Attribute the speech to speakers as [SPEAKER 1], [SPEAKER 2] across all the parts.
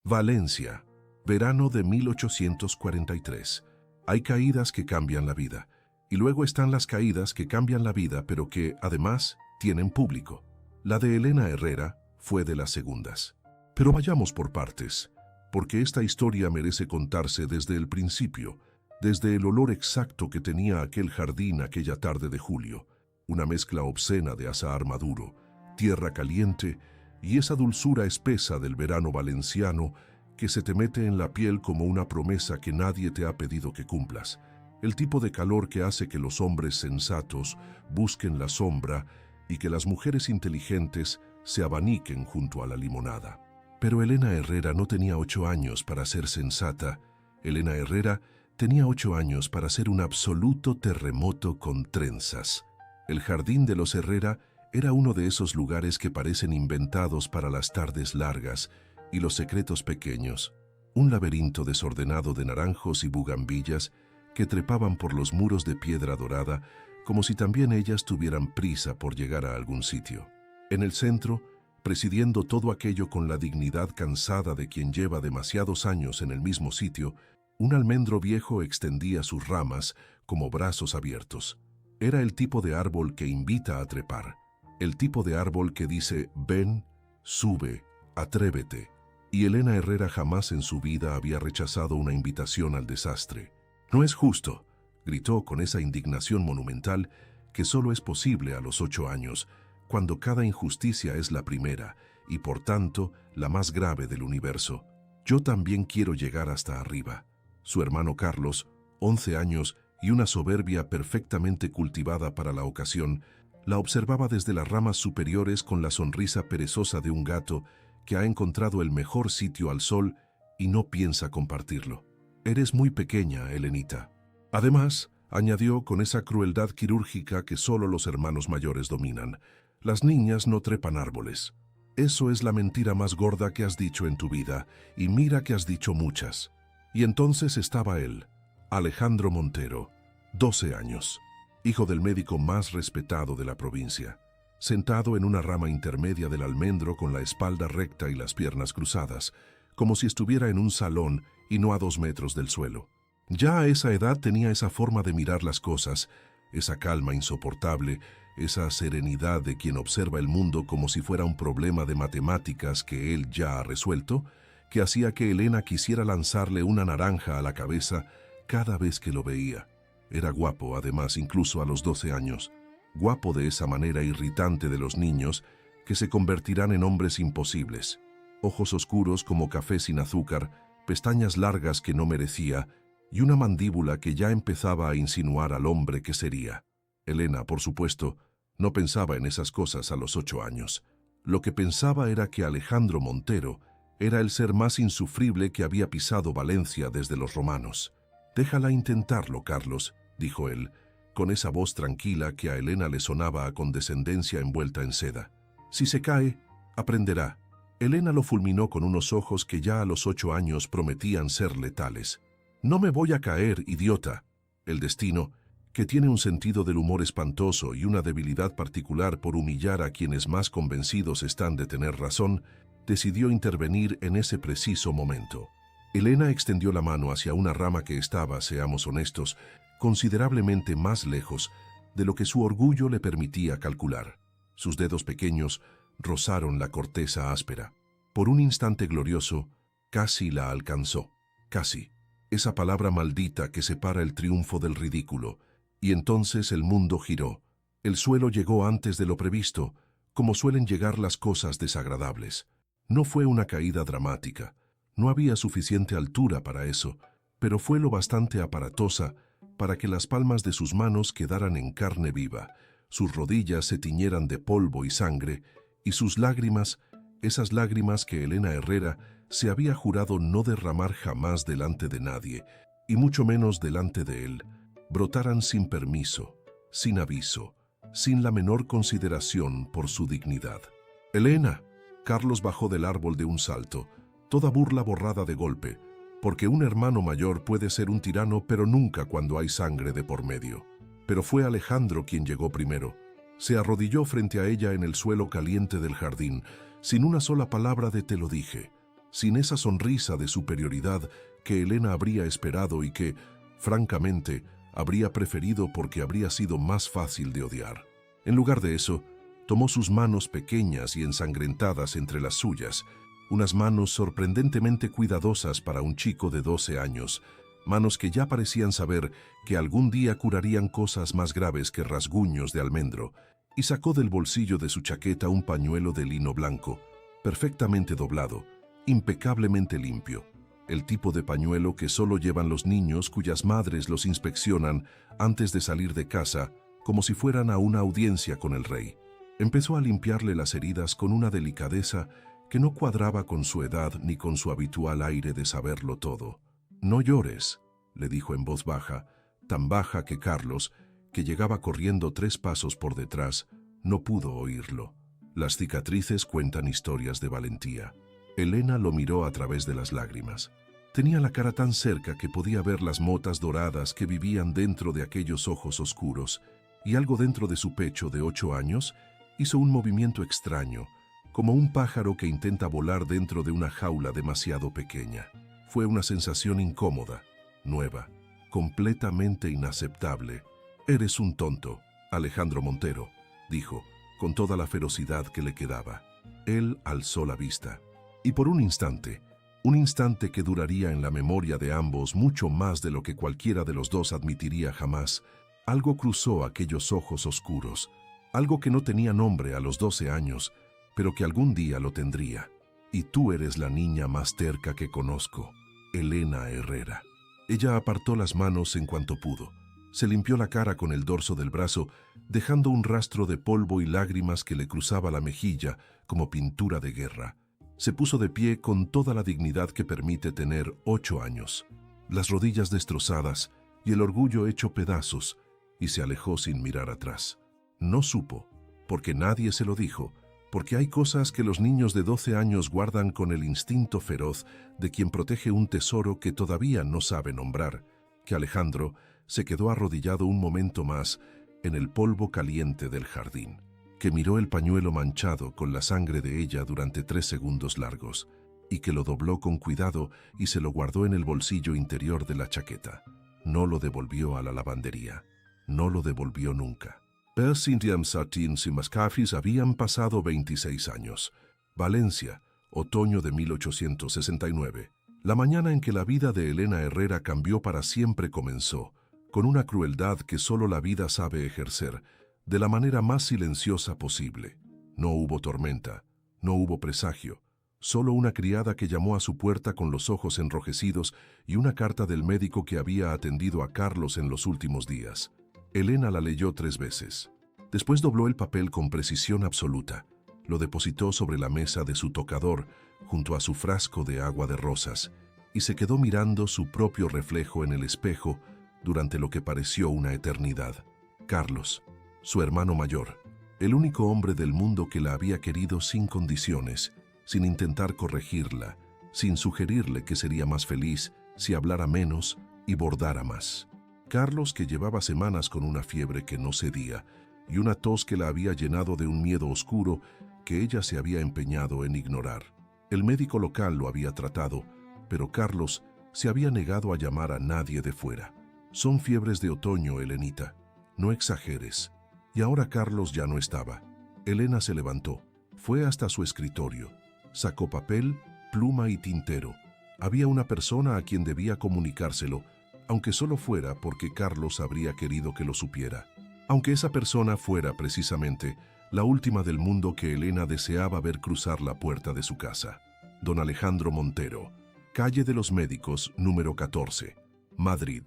[SPEAKER 1] Valencia, verano de 1843. Hay caídas que cambian la vida, y luego están las caídas que cambian la vida, pero que, además, tienen público. La de Elena Herrera fue de las segundas. Pero vayamos por partes, porque esta historia merece contarse desde el principio, desde el olor exacto que tenía aquel jardín aquella tarde de julio, una mezcla obscena de azahar maduro, tierra caliente y esa dulzura espesa del verano valenciano que se te mete en la piel como una promesa que nadie te ha pedido que cumplas, el tipo de calor que hace que los hombres sensatos busquen la sombra y que las mujeres inteligentes se abaniquen junto a la limonada. Pero Elena Herrera no tenía 8 años para ser sensata. Elena Herrera tenía 8 años para ser un absoluto terremoto con trenzas. El jardín de los Herrera era uno de esos lugares que parecen inventados para las tardes largas y los secretos pequeños, un laberinto desordenado de naranjos y bugambillas que trepaban por los muros de piedra dorada como si también ellas tuvieran prisa por llegar a algún sitio. En el centro, presidiendo todo aquello con la dignidad cansada de quien lleva demasiados años en el mismo sitio, un almendro viejo extendía sus ramas como brazos abiertos. Era el tipo de árbol que invita a trepar, el tipo de árbol que dice, ven, sube, atrévete. Y Elena Herrera jamás en su vida había rechazado una invitación al desastre. «No es justo», gritó con esa indignación monumental que solo es posible a los 8 años, cuando cada injusticia es la primera y por tanto la más grave del universo. «Yo también quiero llegar hasta arriba». Su hermano Carlos, 11 años y una soberbia perfectamente cultivada para la ocasión, la observaba desde las ramas superiores con la sonrisa perezosa de un gato que ha encontrado el mejor sitio al sol y no piensa compartirlo. «Eres muy pequeña, Elenita». Además, añadió con esa crueldad quirúrgica que solo los hermanos mayores dominan, «las niñas no trepan árboles». Eso es la mentira más gorda que has dicho en tu vida, y mira que has dicho muchas. Y entonces estaba él, Alejandro Montero, 12 años, hijo del médico más respetado de la provincia, sentado en una rama intermedia del almendro con la espalda recta y las piernas cruzadas, como si estuviera en un salón y no a 2 metros del suelo. Ya a esa edad tenía esa forma de mirar las cosas, esa calma insoportable, esa serenidad de quien observa el mundo como si fuera un problema de matemáticas que él ya ha resuelto, que hacía que Elena quisiera lanzarle una naranja a la cabeza cada vez que lo veía. Era guapo, además, incluso a los 12 años. Guapo de esa manera irritante de los niños que se convertirán en hombres imposibles. Ojos oscuros como café sin azúcar, pestañas largas que no merecía y una mandíbula que ya empezaba a insinuar al hombre que sería. Elena, por supuesto, no pensaba en esas cosas a los 8 años. Lo que pensaba era que Alejandro Montero era el ser más insufrible que había pisado Valencia desde los romanos. «Déjala intentarlo, Carlos», dijo él, con esa voz tranquila que a Elena le sonaba a condescendencia envuelta en seda. «Si se cae, aprenderá». Elena lo fulminó con unos ojos que ya a los 8 años prometían ser letales. «No me voy a caer, idiota». El destino, que tiene un sentido del humor espantoso y una debilidad particular por humillar a quienes más convencidos están de tener razón, decidió intervenir en ese preciso momento. Elena extendió la mano hacia una rama que estaba, seamos honestos, considerablemente más lejos de lo que su orgullo le permitía calcular. Sus dedos pequeños rozaron la corteza áspera. Por un instante glorioso, casi la alcanzó. Casi. Esa palabra maldita que separa el triunfo del ridículo. Y entonces el mundo giró. El suelo llegó antes de lo previsto, como suelen llegar las cosas desagradables. No fue una caída dramática. No había suficiente altura para eso, pero fue lo bastante aparatosa para que las palmas de sus manos quedaran en carne viva, sus rodillas se tiñeran de polvo y sangre, y sus lágrimas, esas lágrimas que Elena Herrera se había jurado no derramar jamás delante de nadie, y mucho menos delante de él, brotaran sin permiso, sin aviso, sin la menor consideración por su dignidad. «Elena». Carlos bajó del árbol de un salto, toda burla borrada de golpe, porque un hermano mayor puede ser un tirano, pero nunca cuando hay sangre de por medio. Pero fue Alejandro quien llegó primero. Se arrodilló frente a ella en el suelo caliente del jardín, sin una sola palabra de «te lo dije». sin esa sonrisa de superioridad que Elena habría esperado y que, francamente, habría preferido porque habría sido más fácil de odiar. En lugar de eso, tomó sus manos pequeñas y ensangrentadas entre las suyas, unas manos sorprendentemente cuidadosas para un chico de 12 años, manos que ya parecían saber que algún día curarían cosas más graves que rasguños de almendro, y sacó del bolsillo de su chaqueta un pañuelo de lino blanco, perfectamente doblado, impecablemente limpio, el tipo de pañuelo que solo llevan los niños cuyas madres los inspeccionan antes de salir de casa, como si fueran a una audiencia con el rey. Empezó a limpiarle las heridas con una delicadeza que no cuadraba con su edad ni con su habitual aire de saberlo todo. «No llores», le dijo en voz baja, tan baja que Carlos, que llegaba corriendo 3 pasos por detrás, no pudo oírlo. Las cicatrices cuentan historias de valentía. Elena lo miró a través de las lágrimas. Tenía la cara tan cerca que podía ver las motas doradas que vivían dentro de aquellos ojos oscuros, y algo dentro de su pecho de 8 años hizo un movimiento extraño, como un pájaro que intenta volar dentro de una jaula demasiado pequeña. Fue una sensación incómoda, nueva, completamente inaceptable. «Eres un tonto, Alejandro Montero», dijo, con toda la ferocidad que le quedaba. Él alzó la vista, y por un instante que duraría en la memoria de ambos mucho más de lo que cualquiera de los dos admitiría jamás, algo cruzó aquellos ojos oscuros, algo que no tenía nombre a los 12 años, pero que algún día lo tendría. «Y tú eres la niña más terca que conozco, Elena Herrera». Ella apartó las manos en cuanto pudo. Se limpió la cara con el dorso del brazo, dejando un rastro de polvo y lágrimas que le cruzaba la mejilla como pintura de guerra. Se puso de pie con toda la dignidad que permite tener 8 años, las rodillas destrozadas y el orgullo hecho pedazos, y se alejó sin mirar atrás. No supo, porque nadie se lo dijo, porque hay cosas que los niños de 12 años guardan con el instinto feroz de quien protege un tesoro que todavía no sabe nombrar, que Alejandro se quedó arrodillado un momento más en el polvo caliente del jardín, que miró el pañuelo manchado con la sangre de ella durante 3 segundos largos, y que lo dobló con cuidado y se lo guardó en el bolsillo interior de la chaqueta. No lo devolvió a la lavandería. No lo devolvió nunca. Per Cintiam Sartins y Mascafis habían pasado 26 años. Valencia, otoño de 1869. La mañana en que la vida de Elena Herrera cambió para siempre comenzó, con una crueldad que solo la vida sabe ejercer, de la manera más silenciosa posible. No hubo tormenta, no hubo presagio, solo una criada que llamó a su puerta con los ojos enrojecidos y una carta del médico que había atendido a Carlos en los últimos días. Elena la leyó 3 veces. Después dobló el papel con precisión absoluta, lo depositó sobre la mesa de su tocador, junto a su frasco de agua de rosas, y se quedó mirando su propio reflejo en el espejo durante lo que pareció una eternidad. Carlos, su hermano mayor, el único hombre del mundo que la había querido sin condiciones, sin intentar corregirla, sin sugerirle que sería más feliz si hablara menos y bordara más. Carlos, que llevaba semanas con una fiebre que no cedía y una tos que la había llenado de un miedo oscuro que ella se había empeñado en ignorar. El médico local lo había tratado, pero Carlos se había negado a llamar a nadie de fuera. «Son fiebres de otoño, Elenita. No exageres». Y ahora Carlos ya no estaba. Elena se levantó, fue hasta su escritorio, sacó papel, pluma y tintero. Había una persona a quien debía comunicárselo, aunque solo fuera porque Carlos habría querido que lo supiera. Aunque esa persona fuera precisamente la última del mundo que Elena deseaba ver cruzar la puerta de su casa. Don Alejandro Montero, calle de los Médicos, número 14, Madrid.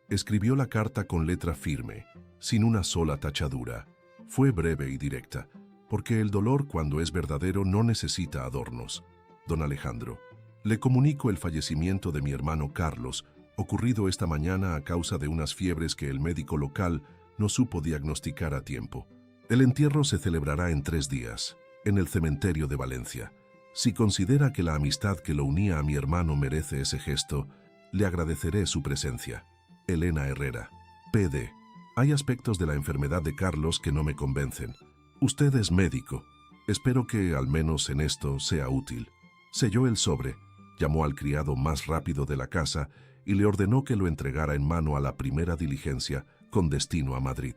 [SPEAKER 1] Escribió la carta con letra firme, sin una sola tachadura. Fue breve y directa, porque el dolor cuando es verdadero no necesita adornos. Don Alejandro, le comunico el fallecimiento de mi hermano Carlos, ocurrido esta mañana a causa de unas fiebres que el médico local no supo diagnosticar a tiempo. El entierro se celebrará en 3 días, en el cementerio de Valencia. Si considera que la amistad que lo unía a mi hermano merece ese gesto, le agradeceré su presencia. Elena Herrera, PD. Hay aspectos de la enfermedad de Carlos que no me convencen. Usted es médico. Espero que, al menos en esto, sea útil. Selló el sobre, Llamó al criado más rápido de la casa y le ordenó que lo entregara en mano a la primera diligencia con destino a Madrid.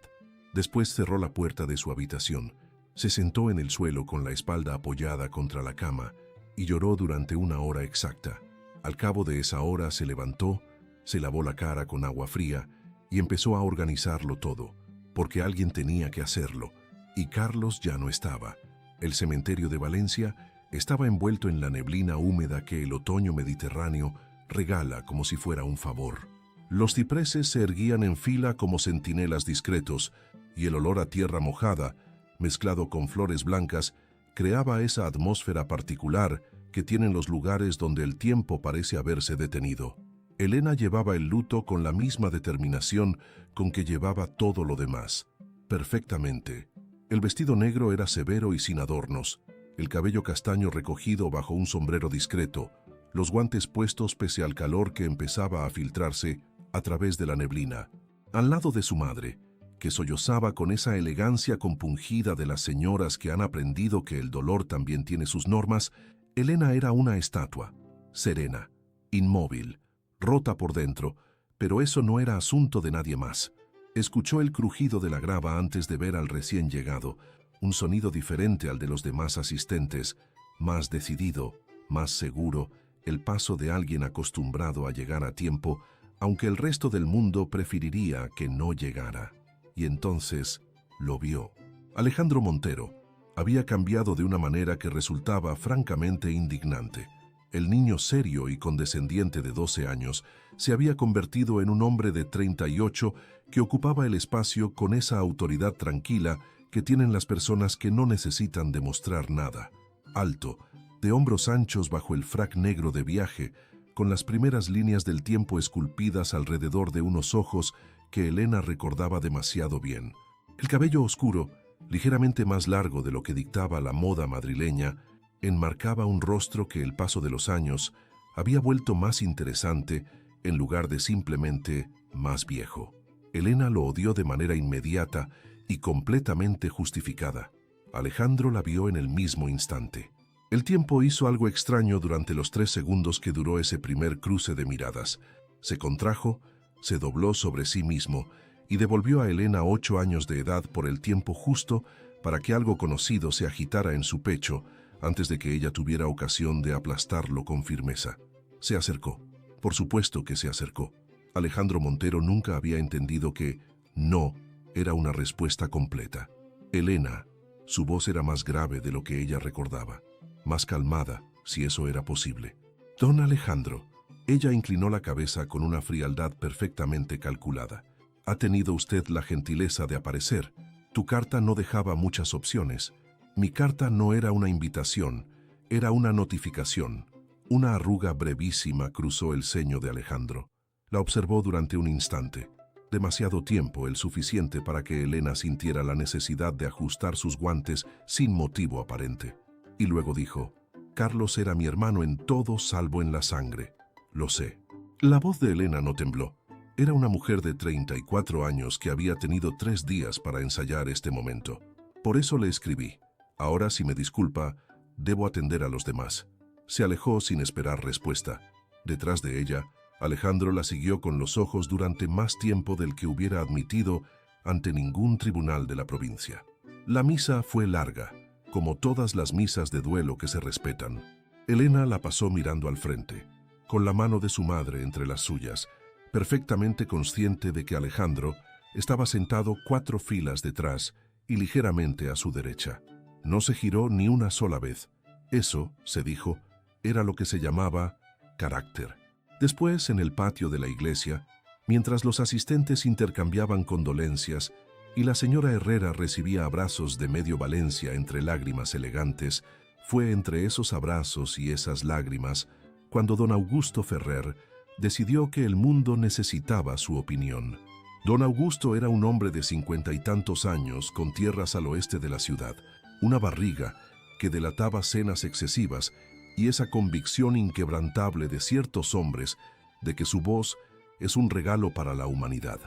[SPEAKER 1] Después cerró la puerta de su habitación, se sentó en el suelo con la espalda apoyada contra la cama y lloró durante 1 hora exacta. Al cabo de esa hora se levantó, se lavó la cara con agua fría y empezó a organizarlo todo, porque alguien tenía que hacerlo, y Carlos ya no estaba. El cementerio de Valencia estaba envuelto en la neblina húmeda que el otoño mediterráneo regala como si fuera un favor. Los cipreses se erguían en fila como centinelas discretos, y el olor a tierra mojada, mezclado con flores blancas, creaba esa atmósfera particular que tienen los lugares donde el tiempo parece haberse detenido. Elena llevaba el luto con la misma determinación con que llevaba todo lo demás. Perfectamente. El vestido negro era severo y sin adornos, el cabello castaño recogido bajo un sombrero discreto, los guantes puestos pese al calor que empezaba a filtrarse a través de la neblina. Al lado de su madre, que sollozaba con esa elegancia compungida de las señoras que han aprendido que el dolor también tiene sus normas, Elena era una estatua, serena, inmóvil, rota por dentro, pero eso no era asunto de nadie más. Escuchó el crujido de la grava antes de ver al recién llegado, un sonido diferente al de los demás asistentes, más decidido, más seguro, el paso de alguien acostumbrado a llegar a tiempo, aunque el resto del mundo preferiría que no llegara. Y entonces lo vio. Alejandro Montero había cambiado de una manera que resultaba francamente indignante. El niño serio y condescendiente de 12 años se había convertido en un hombre de 38 que ocupaba el espacio con esa autoridad tranquila que tienen las personas que no necesitan demostrar nada. Alto, de hombros anchos bajo el frac negro de viaje, con las primeras líneas del tiempo esculpidas alrededor de unos ojos que Elena recordaba demasiado bien. El cabello oscuro, ligeramente más largo de lo que dictaba la moda madrileña, enmarcaba un rostro que el paso de los años había vuelto más interesante en lugar de simplemente más viejo. Elena lo odió de manera inmediata y completamente justificada. Alejandro la vio en el mismo instante. El tiempo hizo algo extraño durante los 3 segundos que duró ese primer cruce de miradas. Se contrajo, se dobló sobre sí mismo y devolvió a Elena 8 años de edad por el tiempo justo para que algo conocido se agitara en su pecho antes de que ella tuviera ocasión de aplastarlo con firmeza. Se acercó. Por supuesto que se acercó. Alejandro Montero nunca había entendido que no era una respuesta completa. Elena, su voz era más grave de lo que ella recordaba, más calmada, si eso era posible. Don Alejandro. Ella inclinó la cabeza con una frialdad perfectamente calculada. Ha tenido usted la gentileza de aparecer. Tu carta no dejaba muchas opciones. Mi carta no era una invitación, era una notificación. Una arruga brevísima cruzó el ceño de Alejandro. La observó durante un instante. Demasiado tiempo, el suficiente para que Elena sintiera la necesidad de ajustar sus guantes sin motivo aparente. Y luego dijo: Carlos era mi hermano en todo salvo en la sangre. Lo sé. La voz de Elena no tembló. Era una mujer de 34 años que había tenido 3 días para ensayar este momento. Por eso le escribí. Ahora, si me disculpa, debo atender a los demás. Se alejó sin esperar respuesta. Detrás de ella, Alejandro la siguió con los ojos durante más tiempo del que hubiera admitido ante ningún tribunal de la provincia. La misa fue larga, como todas las misas de duelo que se respetan. Elena la pasó mirando al frente, con la mano de su madre entre las suyas, perfectamente consciente de que Alejandro estaba sentado 4 filas detrás y ligeramente a su derecha. No se giró ni una sola vez. Eso, se dijo, era lo que se llamaba carácter. Después, en el patio de la iglesia, mientras los asistentes intercambiaban condolencias y la señora Herrera recibía abrazos de medio Valencia entre lágrimas elegantes, fue entre esos abrazos y esas lágrimas cuando don Augusto Ferrer decidió que el mundo necesitaba su opinión. Don Augusto era un hombre de 50 y tantos años con tierras al oeste de la ciudad, una barriga que delataba cenas excesivas y esa convicción inquebrantable de ciertos hombres de que su voz es un regalo para la humanidad.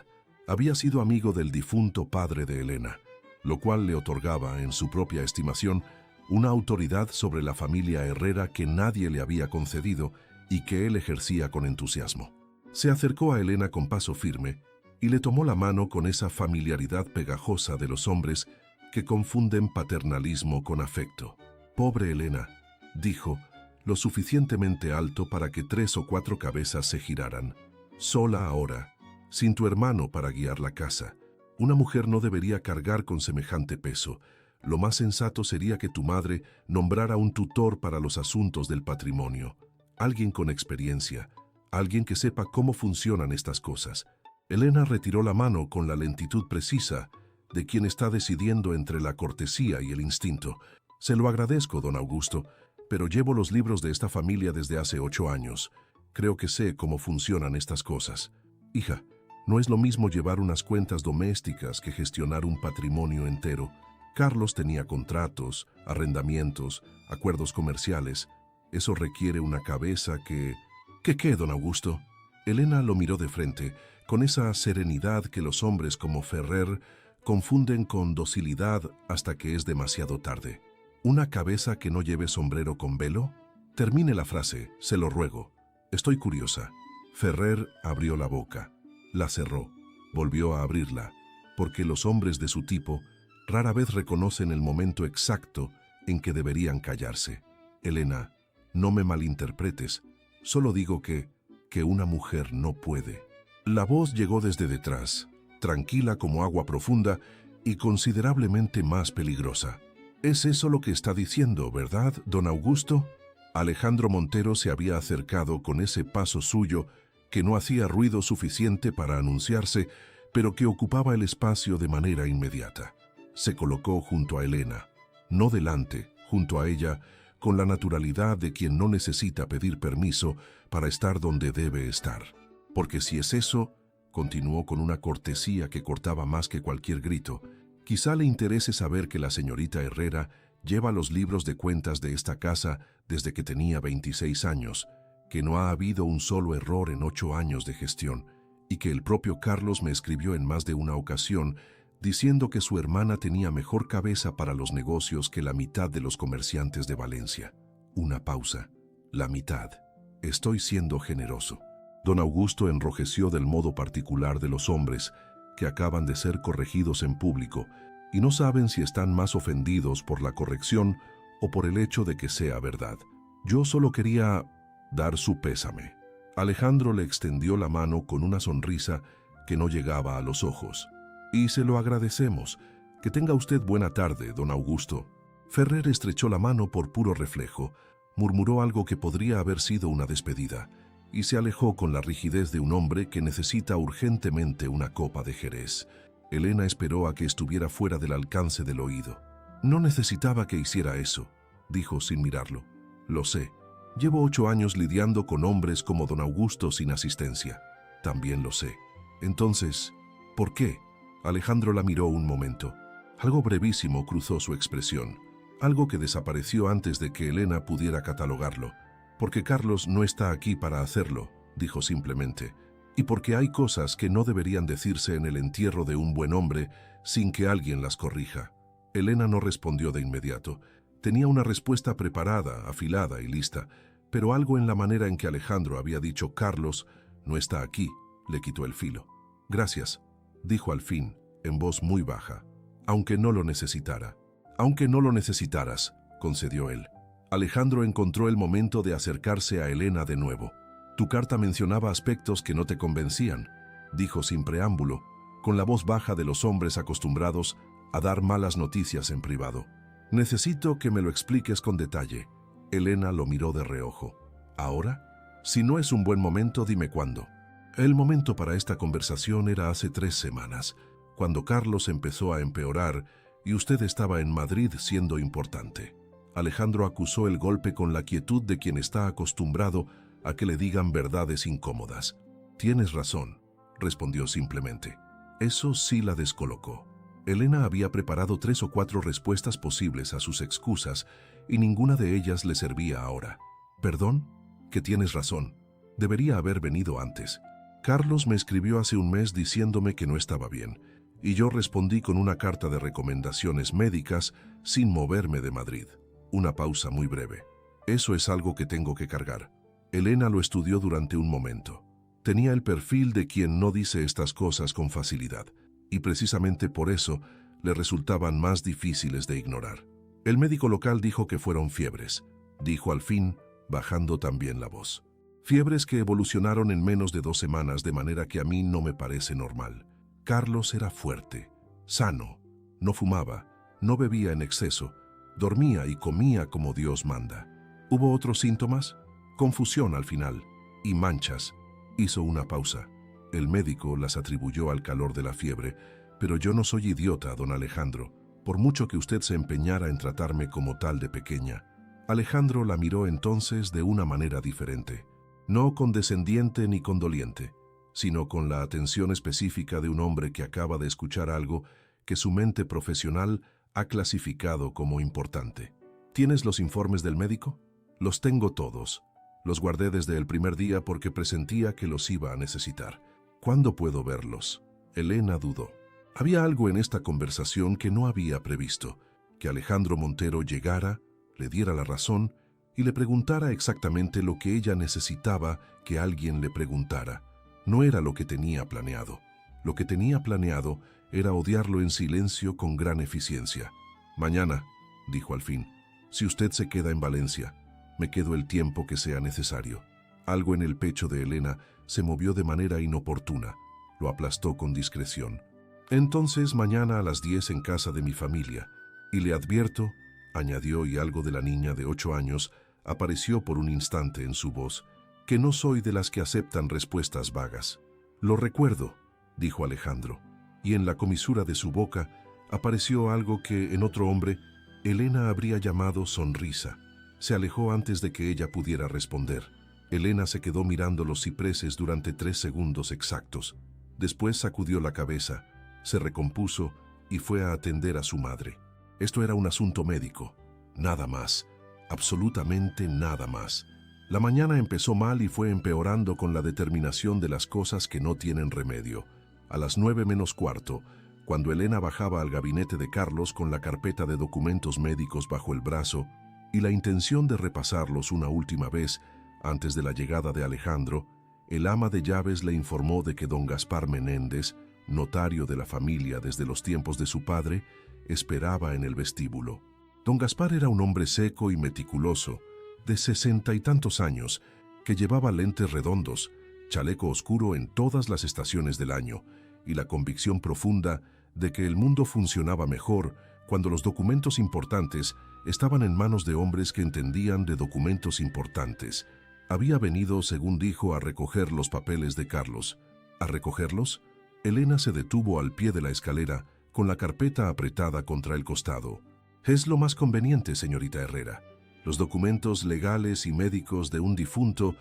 [SPEAKER 1] Había sido amigo del difunto padre de Elena, lo cual le otorgaba, en su propia estimación, una autoridad sobre la familia Herrera que nadie le había concedido y que él ejercía con entusiasmo. Se acercó a Elena con paso firme y le tomó la mano con esa familiaridad pegajosa de los hombres que confunden paternalismo con afecto. «Pobre Elena», dijo, lo suficientemente alto para que 3 o 4 cabezas se giraran. «Sola ahora, sin tu hermano para guiar la casa. Una mujer no debería cargar con semejante peso. Lo más sensato sería que tu madre nombrara un tutor para los asuntos del patrimonio. Alguien con experiencia, alguien que sepa cómo funcionan estas cosas». Elena retiró la mano con la lentitud precisa de quien está decidiendo entre la cortesía y el instinto. «Se lo agradezco, don Augusto, pero llevo los libros de esta familia desde hace 8 años. Creo que sé cómo funcionan estas cosas. Hija, no es lo mismo llevar unas cuentas domésticas que gestionar un patrimonio entero. Carlos tenía contratos, arrendamientos, acuerdos comerciales. Eso requiere una cabeza que... ¿Qué, don Augusto?» Elena lo miró de frente, con esa serenidad que los hombres como Ferrer confunden con docilidad hasta que es demasiado tarde. «¿Una cabeza que no lleve sombrero con velo? Termine la frase, se lo ruego. Estoy curiosa». Ferrer abrió la boca, la cerró, volvió a abrirla, porque los hombres de su tipo rara vez reconocen el momento exacto en que deberían callarse. «Elena, no me malinterpretes, solo digo que una mujer no puede». La voz llegó desde detrás, tranquila como agua profunda y considerablemente más peligrosa. «¿Es eso lo que está diciendo, verdad, don Augusto?» Alejandro Montero se había acercado con ese paso suyo que no hacía ruido suficiente para anunciarse, pero que ocupaba el espacio de manera inmediata. Se colocó junto a Elena, no delante, junto a ella, con la naturalidad de quien no necesita pedir permiso para estar donde debe estar. «Porque si es eso», continuó con una cortesía que cortaba más que cualquier grito, «quizá le interese saber que la señorita Herrera lleva los libros de cuentas de esta casa desde que tenía 26 años, que no ha habido un solo error en 8 años de gestión, y que el propio Carlos me escribió en más de una ocasión diciendo que su hermana tenía mejor cabeza para los negocios que la mitad de los comerciantes de Valencia». Una pausa. «La mitad. Estoy siendo generoso». Don Augusto enrojeció del modo particular de los hombres que acaban de ser corregidos en público y no saben si están más ofendidos por la corrección o por el hecho de que sea verdad. «Yo solo quería dar su pésame». Alejandro le extendió la mano con una sonrisa que no llegaba a los ojos. «Y se lo agradecemos. Que tenga usted buena tarde, don Augusto». Ferrer estrechó la mano por puro reflejo, murmuró algo que podría haber sido una despedida y se alejó con la rigidez de un hombre que necesita urgentemente una copa de Jerez. Elena esperó a que estuviera fuera del alcance del oído. «No necesitaba que hiciera eso», dijo sin mirarlo. «Lo sé. Llevo 8 años lidiando con hombres como don Augusto sin asistencia. También lo sé. Entonces, ¿por qué?» Alejandro la miró un momento. Algo brevísimo cruzó su expresión, algo que desapareció antes de que Elena pudiera catalogarlo. «Porque Carlos no está aquí para hacerlo», dijo simplemente, «y porque hay cosas que no deberían decirse en el entierro de un buen hombre sin que alguien las corrija». Elena no respondió de inmediato. Tenía una respuesta preparada, afilada y lista, pero algo en la manera en que Alejandro había dicho «Carlos no está aquí» le quitó el filo. «Gracias», dijo al fin, en voz muy baja. «Aunque no lo necesitara». «Aunque no lo necesitaras», concedió él. Alejandro encontró el momento de acercarse a Elena de nuevo. «Tu carta mencionaba aspectos que no te convencían», dijo sin preámbulo, con la voz baja de los hombres acostumbrados a dar malas noticias en privado. «Necesito que me lo expliques con detalle». Elena lo miró de reojo. «¿Ahora? Si no es un buen momento, dime cuándo». El momento para esta conversación era hace 3 semanas, cuando Carlos empezó a empeorar y usted estaba en Madrid siendo importante. Alejandro acusó el golpe con la quietud de quien está acostumbrado a que le digan verdades incómodas. «Tienes razón», respondió simplemente. Eso sí la descolocó. Elena había preparado 3 o 4 respuestas posibles a sus excusas y ninguna de ellas le servía ahora. «¿Perdón? Que tienes razón. Debería haber venido antes. Carlos me escribió hace un mes diciéndome que no estaba bien, y yo respondí con una carta de recomendaciones médicas sin moverme de Madrid». Una pausa muy breve. «Eso es algo que tengo que cargar». Elena lo estudió durante un momento. Tenía el perfil de quien no dice estas cosas con facilidad, y precisamente por eso le resultaban más difíciles de ignorar. El médico local dijo que fueron fiebres, dijo al fin, bajando también la voz. Fiebres que evolucionaron en menos de 2 semanas, de manera que a mí no me parece normal. Carlos era fuerte, sano, no fumaba, no bebía en exceso, dormía y comía como Dios manda. ¿Hubo otros síntomas? Confusión al final, y manchas. Hizo una pausa. El médico las atribuyó al calor de la fiebre, pero yo no soy idiota, don Alejandro, por mucho que usted se empeñara en tratarme como tal de pequeña. Alejandro la miró entonces de una manera diferente, no condescendiente ni condoliente, sino con la atención específica de un hombre que acaba de escuchar algo que su mente profesional ha clasificado como importante. ¿Tienes los informes del médico? Los tengo todos. Los guardé desde el primer día porque presentía que los iba a necesitar. ¿Cuándo puedo verlos? Elena dudó. Había algo en esta conversación que no había previsto, que Alejandro Montero llegara, le diera la razón y le preguntara exactamente lo que ella necesitaba que alguien le preguntara. No era lo que tenía planeado. Lo que tenía planeado era odiarlo en silencio con gran eficiencia. Mañana, dijo al fin, si usted se queda en Valencia, me quedo el tiempo que sea necesario. Algo en el pecho de Elena se movió de manera inoportuna. Lo aplastó con discreción. Entonces mañana a las 10 en casa de mi familia. Y le advierto, añadió, y algo de la niña de 8 años apareció por un instante en su voz, que no soy de las que aceptan respuestas vagas. Lo recuerdo, dijo Alejandro, y en la comisura de su boca apareció algo que en otro hombre Elena habría llamado sonrisa. Se alejó antes de que ella pudiera responder. Elena se quedó mirando los cipreses durante 3 segundos exactos. Después sacudió la cabeza, se recompuso y fue a atender a su madre. Esto era un asunto médico. Nada más. Absolutamente nada más. La mañana empezó mal y fue empeorando con la determinación de las cosas que no tienen remedio. A las 9 menos cuarto, cuando Elena bajaba al gabinete de Carlos con la carpeta de documentos médicos bajo el brazo y la intención de repasarlos una última vez antes de la llegada de Alejandro, el ama de llaves le informó de que don Gaspar Menéndez, notario de la familia desde los tiempos de su padre, esperaba en el vestíbulo. Don Gaspar era un hombre seco y meticuloso, de 60 y tantos años, que llevaba lentes redondos, chaleco oscuro en todas las estaciones del año, y la convicción profunda de que el mundo funcionaba mejor cuando los documentos importantes estaban en manos de hombres que entendían de documentos importantes. Había venido, según dijo, a recoger los papeles de Carlos. ¿A recogerlos? Elena se detuvo al pie de la escalera, con la carpeta apretada contra el costado. Es lo más conveniente, señorita Herrera. Los documentos legales y médicos de un difunto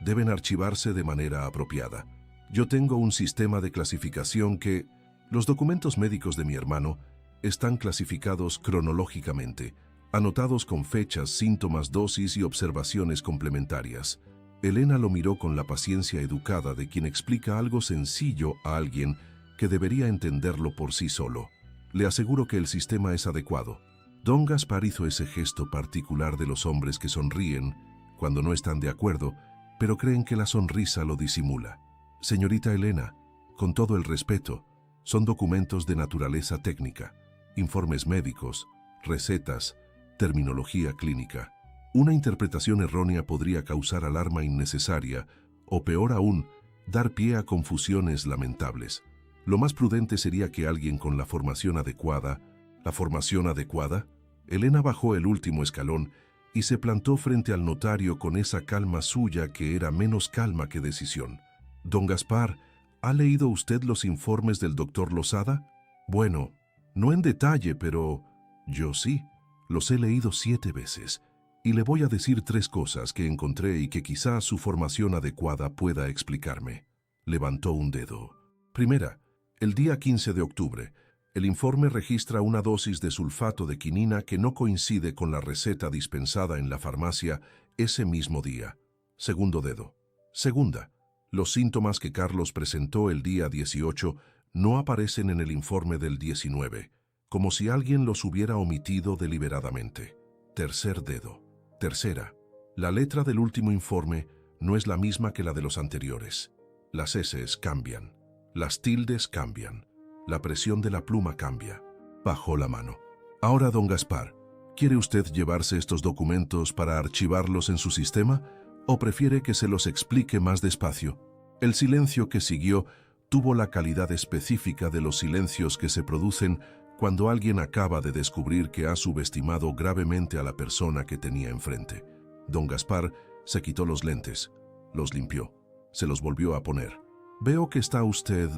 [SPEAKER 1] deben archivarse de manera apropiada. Yo tengo un sistema de clasificación que... Los documentos médicos de mi hermano están clasificados cronológicamente, anotados con fechas, síntomas, dosis y observaciones complementarias. Elena lo miró con la paciencia educada de quien explica algo sencillo a alguien que debería entenderlo por sí solo. Le aseguro que el sistema es adecuado. Don Gaspar hizo ese gesto particular de los hombres que sonríen cuando no están de acuerdo, pero creen que la sonrisa lo disimula. Señorita Elena, con todo el respeto, son documentos de naturaleza técnica, informes médicos, recetas, terminología clínica. Una interpretación errónea podría causar alarma innecesaria o, peor aún, dar pie a confusiones lamentables. Lo más prudente sería que alguien con la formación adecuada... ¿La formación adecuada? Elena bajó el último escalón y se plantó frente al notario con esa calma suya que era menos calma que decisión. Don Gaspar, ¿ha leído usted los informes del doctor Losada? Bueno, no en detalle, pero yo sí. Los he leído 7 veces. Y le voy a decir 3 cosas que encontré y que quizá su formación adecuada pueda explicarme. Levantó un dedo. Primera, el día 15 de octubre, el informe registra una dosis de sulfato de quinina que no coincide con la receta dispensada en la farmacia ese mismo día. Segundo dedo. Segunda, los síntomas que Carlos presentó el día 18 no aparecen en el informe del 19, como si alguien los hubiera omitido deliberadamente. Tercer dedo. Tercera, la letra del último informe no es la misma que la de los anteriores. Las eses cambian, las tildes cambian, la presión de la pluma cambia. Bajó la mano. Ahora, don Gaspar, ¿quiere usted llevarse estos documentos para archivarlos en su sistema o prefiere que se los explique más despacio? El silencio que siguió tuvo la calidad específica de los silencios que se producen cuando alguien acaba de descubrir que ha subestimado gravemente a la persona que tenía enfrente. Don Gaspar se quitó los lentes, los limpió, se los volvió a poner. «Veo que está usted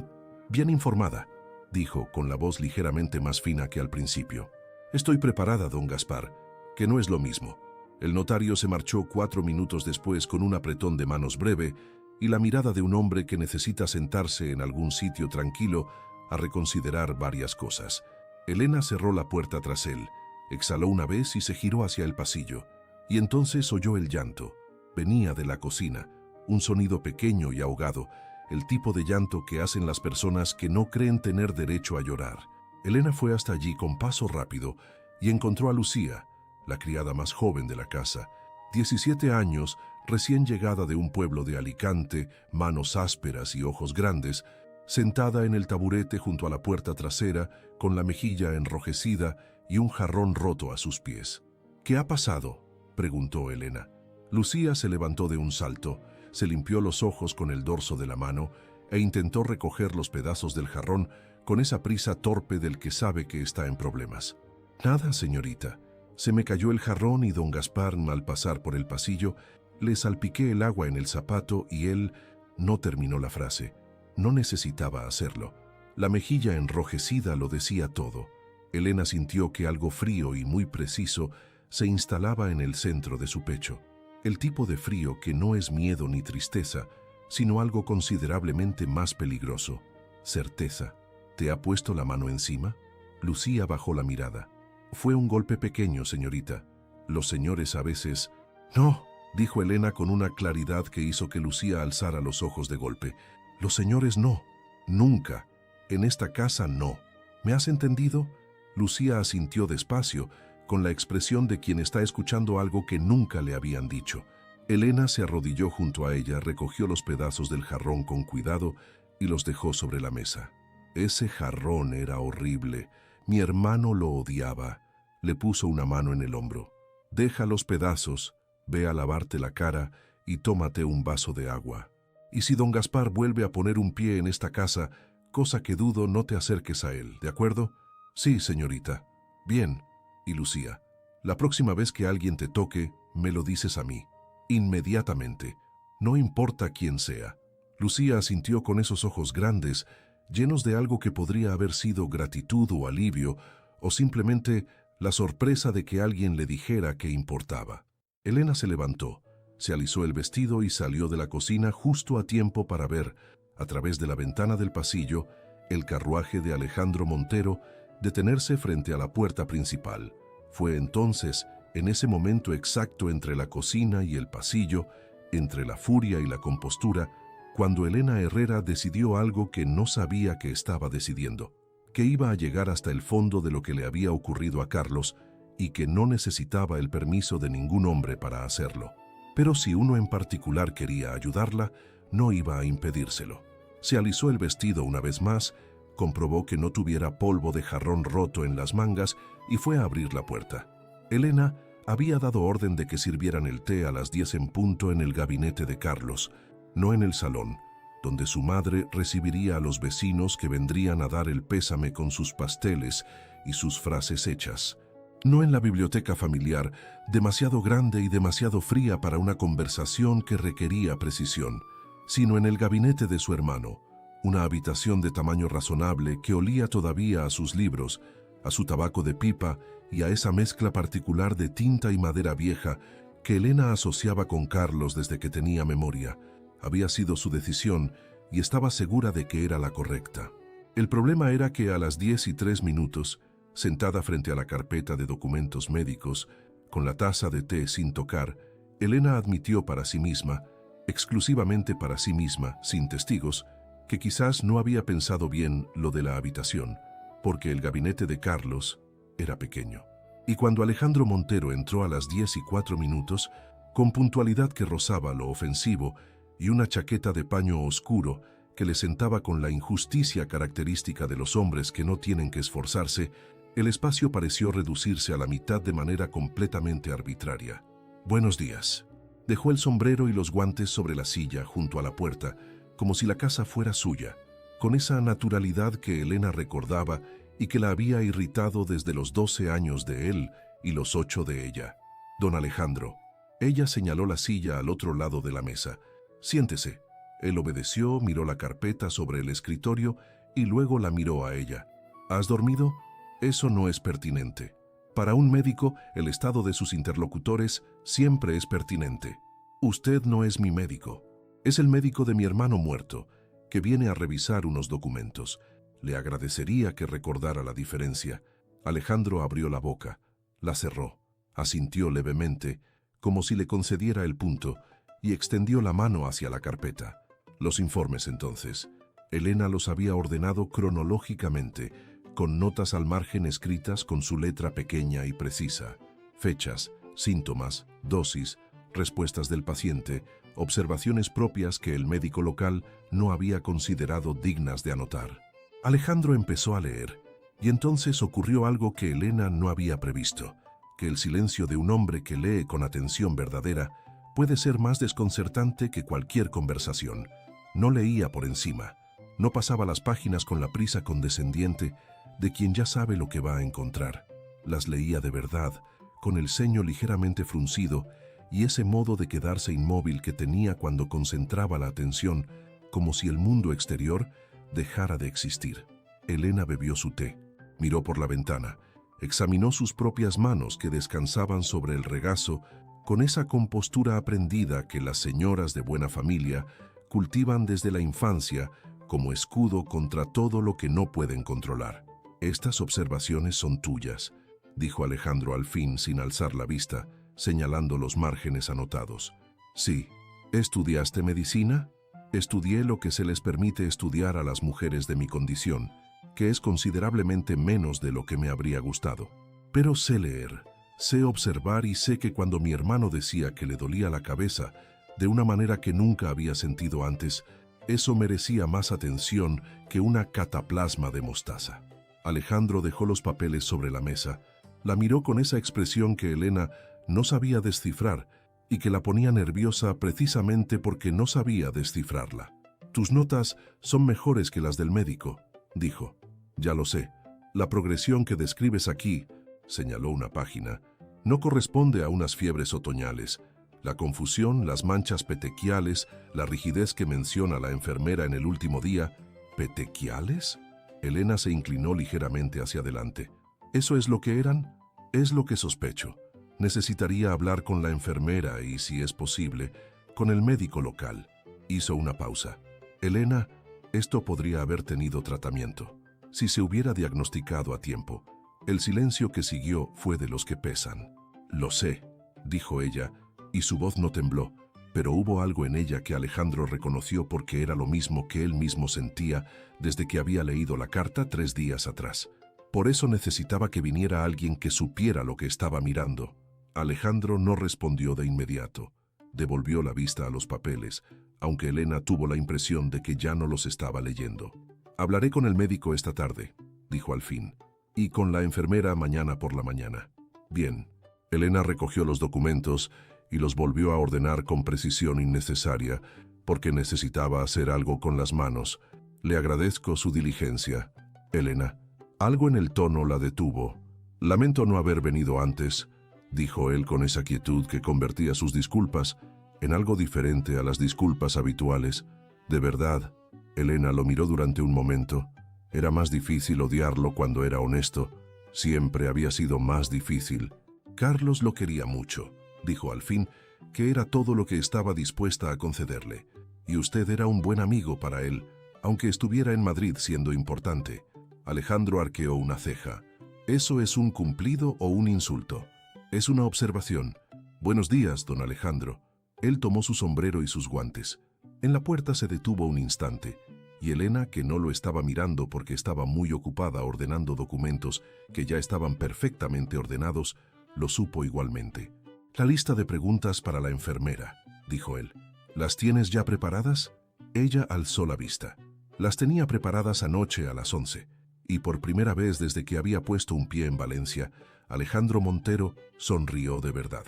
[SPEAKER 1] bien informada», dijo con la voz ligeramente más fina que al principio. «Estoy preparada, don Gaspar, que no es lo mismo». El notario se marchó 4 minutos después con un apretón de manos breve y la mirada de un hombre que necesita sentarse en algún sitio tranquilo a reconsiderar varias cosas. Elena cerró la puerta tras él, exhaló una vez y se giró hacia el pasillo. Y entonces oyó el llanto. Venía de la cocina, un sonido pequeño y ahogado, el tipo de llanto que hacen las personas que no creen tener derecho a llorar. Elena fue hasta allí con paso rápido y encontró a Lucía, la criada más joven de la casa, 17 años, recién llegada de un pueblo de Alicante, manos ásperas y ojos grandes, sentada en el taburete junto a la puerta trasera, con la mejilla enrojecida y un jarrón roto a sus pies. «¿Qué ha pasado?», preguntó Elena. Lucía se levantó de un salto, se limpió los ojos con el dorso de la mano e intentó recoger los pedazos del jarrón con esa prisa torpe del que sabe que está en problemas. «Nada, señorita. Se me cayó el jarrón y don Gaspar, al pasar por el pasillo, le salpiqué el agua en el zapato y él…» No terminó la frase. No necesitaba hacerlo. La mejilla enrojecida lo decía todo. Elena sintió que algo frío y muy preciso se instalaba en el centro de su pecho. El tipo de frío que no es miedo ni tristeza, sino algo considerablemente más peligroso. Certeza. ¿Te ha puesto la mano encima? Lucía bajó la mirada. «Fue un golpe pequeño, señorita. Los señores a veces…» «No», dijo Elena con una claridad que hizo que Lucía alzara los ojos de golpe. «Los señores no. Nunca. En esta casa no. ¿Me has entendido?» Lucía asintió despacio, con la expresión de quien está escuchando algo que nunca le habían dicho. Elena se arrodilló junto a ella, recogió los pedazos del jarrón con cuidado y los dejó sobre la mesa. Ese jarrón era horrible. Mi hermano lo odiaba. Le puso una mano en el hombro. «Deja los pedazos, ve a lavarte la cara y tómate un vaso de agua. Y si don Gaspar vuelve a poner un pie en esta casa, cosa que dudo, no te acerques a él, ¿de acuerdo?» «Sí, señorita». «Bien». «Y Lucía, la próxima vez que alguien te toque, me lo dices a mí. Inmediatamente. No importa quién sea». Lucía asintió con esos ojos grandes, llenos de algo que podría haber sido gratitud o alivio, o simplemente la sorpresa de que alguien le dijera que importaba. Elena se levantó, se alisó el vestido y salió de la cocina justo a tiempo para ver, a través de la ventana del pasillo, el carruaje de Alejandro Montero detenerse frente a la puerta principal. Fue entonces, en ese momento exacto entre la cocina y el pasillo, entre la furia y la compostura, cuando Elena Herrera decidió algo que no sabía que estaba decidiendo, que iba a llegar hasta el fondo de lo que le había ocurrido a Carlos y que no necesitaba el permiso de ningún hombre para hacerlo. Pero si uno en particular quería ayudarla, no iba a impedírselo. Se alisó el vestido una vez más, comprobó que no tuviera polvo de jarrón roto en las mangas y fue a abrir la puerta. Elena había dado orden de que sirvieran el té a las 10 en punto en el gabinete de Carlos, no en el salón, donde su madre recibiría a los vecinos que vendrían a dar el pésame con sus pasteles y sus frases hechas. No en la biblioteca familiar, demasiado grande y demasiado fría para una conversación que requería precisión, sino en el gabinete de su hermano, una habitación de tamaño razonable que olía todavía a sus libros, a su tabaco de pipa y a esa mezcla particular de tinta y madera vieja que Elena asociaba con Carlos desde que tenía memoria. Había sido su decisión y estaba segura de que era la correcta. El problema era que a las 10:03, sentada frente a la carpeta de documentos médicos, con la taza de té sin tocar, Elena admitió para sí misma, exclusivamente para sí misma, sin testigos, que quizás no había pensado bien lo de la habitación, porque el gabinete de Carlos era pequeño. Y cuando Alejandro Montero entró a las 10:04, con puntualidad que rozaba lo ofensivo y una chaqueta de paño oscuro que le sentaba con la injusticia característica de los hombres que no tienen que esforzarse. El espacio pareció reducirse a la mitad de manera completamente arbitraria. «Buenos días». Dejó el sombrero y los guantes sobre la silla junto a la puerta, como si la casa fuera suya, con esa naturalidad que Elena recordaba y que la había irritado desde los 12 años de él y los 8 de ella. «Don Alejandro». Ella señaló la silla al otro lado de la mesa. «Siéntese». Él obedeció, miró la carpeta sobre el escritorio y luego la miró a ella. «¿Has dormido? Eso no es pertinente». Para un médico, el estado de sus interlocutores siempre es pertinente. «Usted no es mi médico. Es el médico de mi hermano muerto, que viene a revisar unos documentos. Le agradecería que recordara la diferencia». Alejandro abrió la boca, la cerró, asintió levemente, como si le concediera el punto, y extendió la mano hacia la carpeta. Los informes, entonces. Elena los había ordenado cronológicamente, con notas al margen escritas con su letra pequeña y precisa. Fechas, síntomas, dosis, respuestas del paciente, observaciones propias que el médico local no había considerado dignas de anotar. Alejandro empezó a leer, y entonces ocurrió algo que Elena no había previsto, que el silencio de un hombre que lee con atención verdadera puede ser más desconcertante que cualquier conversación. No leía por encima, no pasaba las páginas con la prisa condescendiente de quien ya sabe lo que va a encontrar. Las leía de verdad, con el ceño ligeramente fruncido y ese modo de quedarse inmóvil que tenía cuando concentraba la atención, como si el mundo exterior dejara de existir. Elena bebió su té, miró por la ventana, examinó sus propias manos que descansaban sobre el regazo con esa compostura aprendida que las señoras de buena familia cultivan desde la infancia como escudo contra todo lo que no pueden controlar. «Estas observaciones son tuyas», dijo Alejandro al fin sin alzar la vista, señalando los márgenes anotados. «Sí». «¿Estudiaste medicina?» «Estudié lo que se les permite estudiar a las mujeres de mi condición, que es considerablemente menos de lo que me habría gustado. Pero sé leer, sé observar y sé que cuando mi hermano decía que le dolía la cabeza de una manera que nunca había sentido antes, eso merecía más atención que una cataplasma de mostaza». Alejandro dejó los papeles sobre la mesa, la miró con esa expresión que Elena no sabía descifrar y que la ponía nerviosa precisamente porque no sabía descifrarla. «Tus notas son mejores que las del médico», dijo. «Ya lo sé. La progresión que describes aquí», señaló una página, «no corresponde a unas fiebres otoñales. La confusión, las manchas petequiales, la rigidez que menciona la enfermera en el último día». «¿Petequiales?». Elena se inclinó ligeramente hacia adelante. «¿Eso es lo que eran?». «Es lo que sospecho. Necesitaría hablar con la enfermera y, si es posible, con el médico local». Hizo una pausa. «Elena, esto podría haber tenido tratamiento, si se hubiera diagnosticado a tiempo». El silencio que siguió fue de los que pesan. «Lo sé», dijo ella, y su voz no tembló, pero hubo algo en ella que Alejandro reconoció porque era lo mismo que él mismo sentía desde que había leído la carta 3 días atrás. Por eso necesitaba que viniera alguien que supiera lo que estaba mirando. Alejandro no respondió de inmediato. Devolvió la vista a los papeles, aunque Elena tuvo la impresión de que ya no los estaba leyendo. «Hablaré con el médico esta tarde», dijo al fin, «y con la enfermera mañana por la mañana». «Bien». Elena recogió los documentos y los volvió a ordenar con precisión innecesaria, porque necesitaba hacer algo con las manos. «Le agradezco su diligencia, Elena». Algo en el tono la detuvo. «Lamento no haber venido antes», dijo él con esa quietud que convertía sus disculpas en algo diferente a las disculpas habituales. «De verdad». Elena lo miró durante un momento. Era más difícil odiarlo cuando era honesto. Siempre había sido más difícil. «Carlos lo quería mucho», dijo al fin, que era todo lo que estaba dispuesta a concederle. «Y usted era un buen amigo para él, aunque estuviera en Madrid siendo importante». Alejandro arqueó una ceja. «¿Eso es un cumplido o un insulto?». «Es una observación». «Buenos días, don Alejandro». Él tomó su sombrero y sus guantes. En la puerta se detuvo un instante, y Elena, que no lo estaba mirando porque estaba muy ocupada ordenando documentos que ya estaban perfectamente ordenados, lo supo igualmente. La lista de preguntas para la enfermera, dijo él. ¿Las tienes ya preparadas? Ella alzó la vista. Las tenía preparadas anoche a las 11, y por primera vez desde que había puesto un pie en Valencia, Alejandro Montero sonrió de verdad.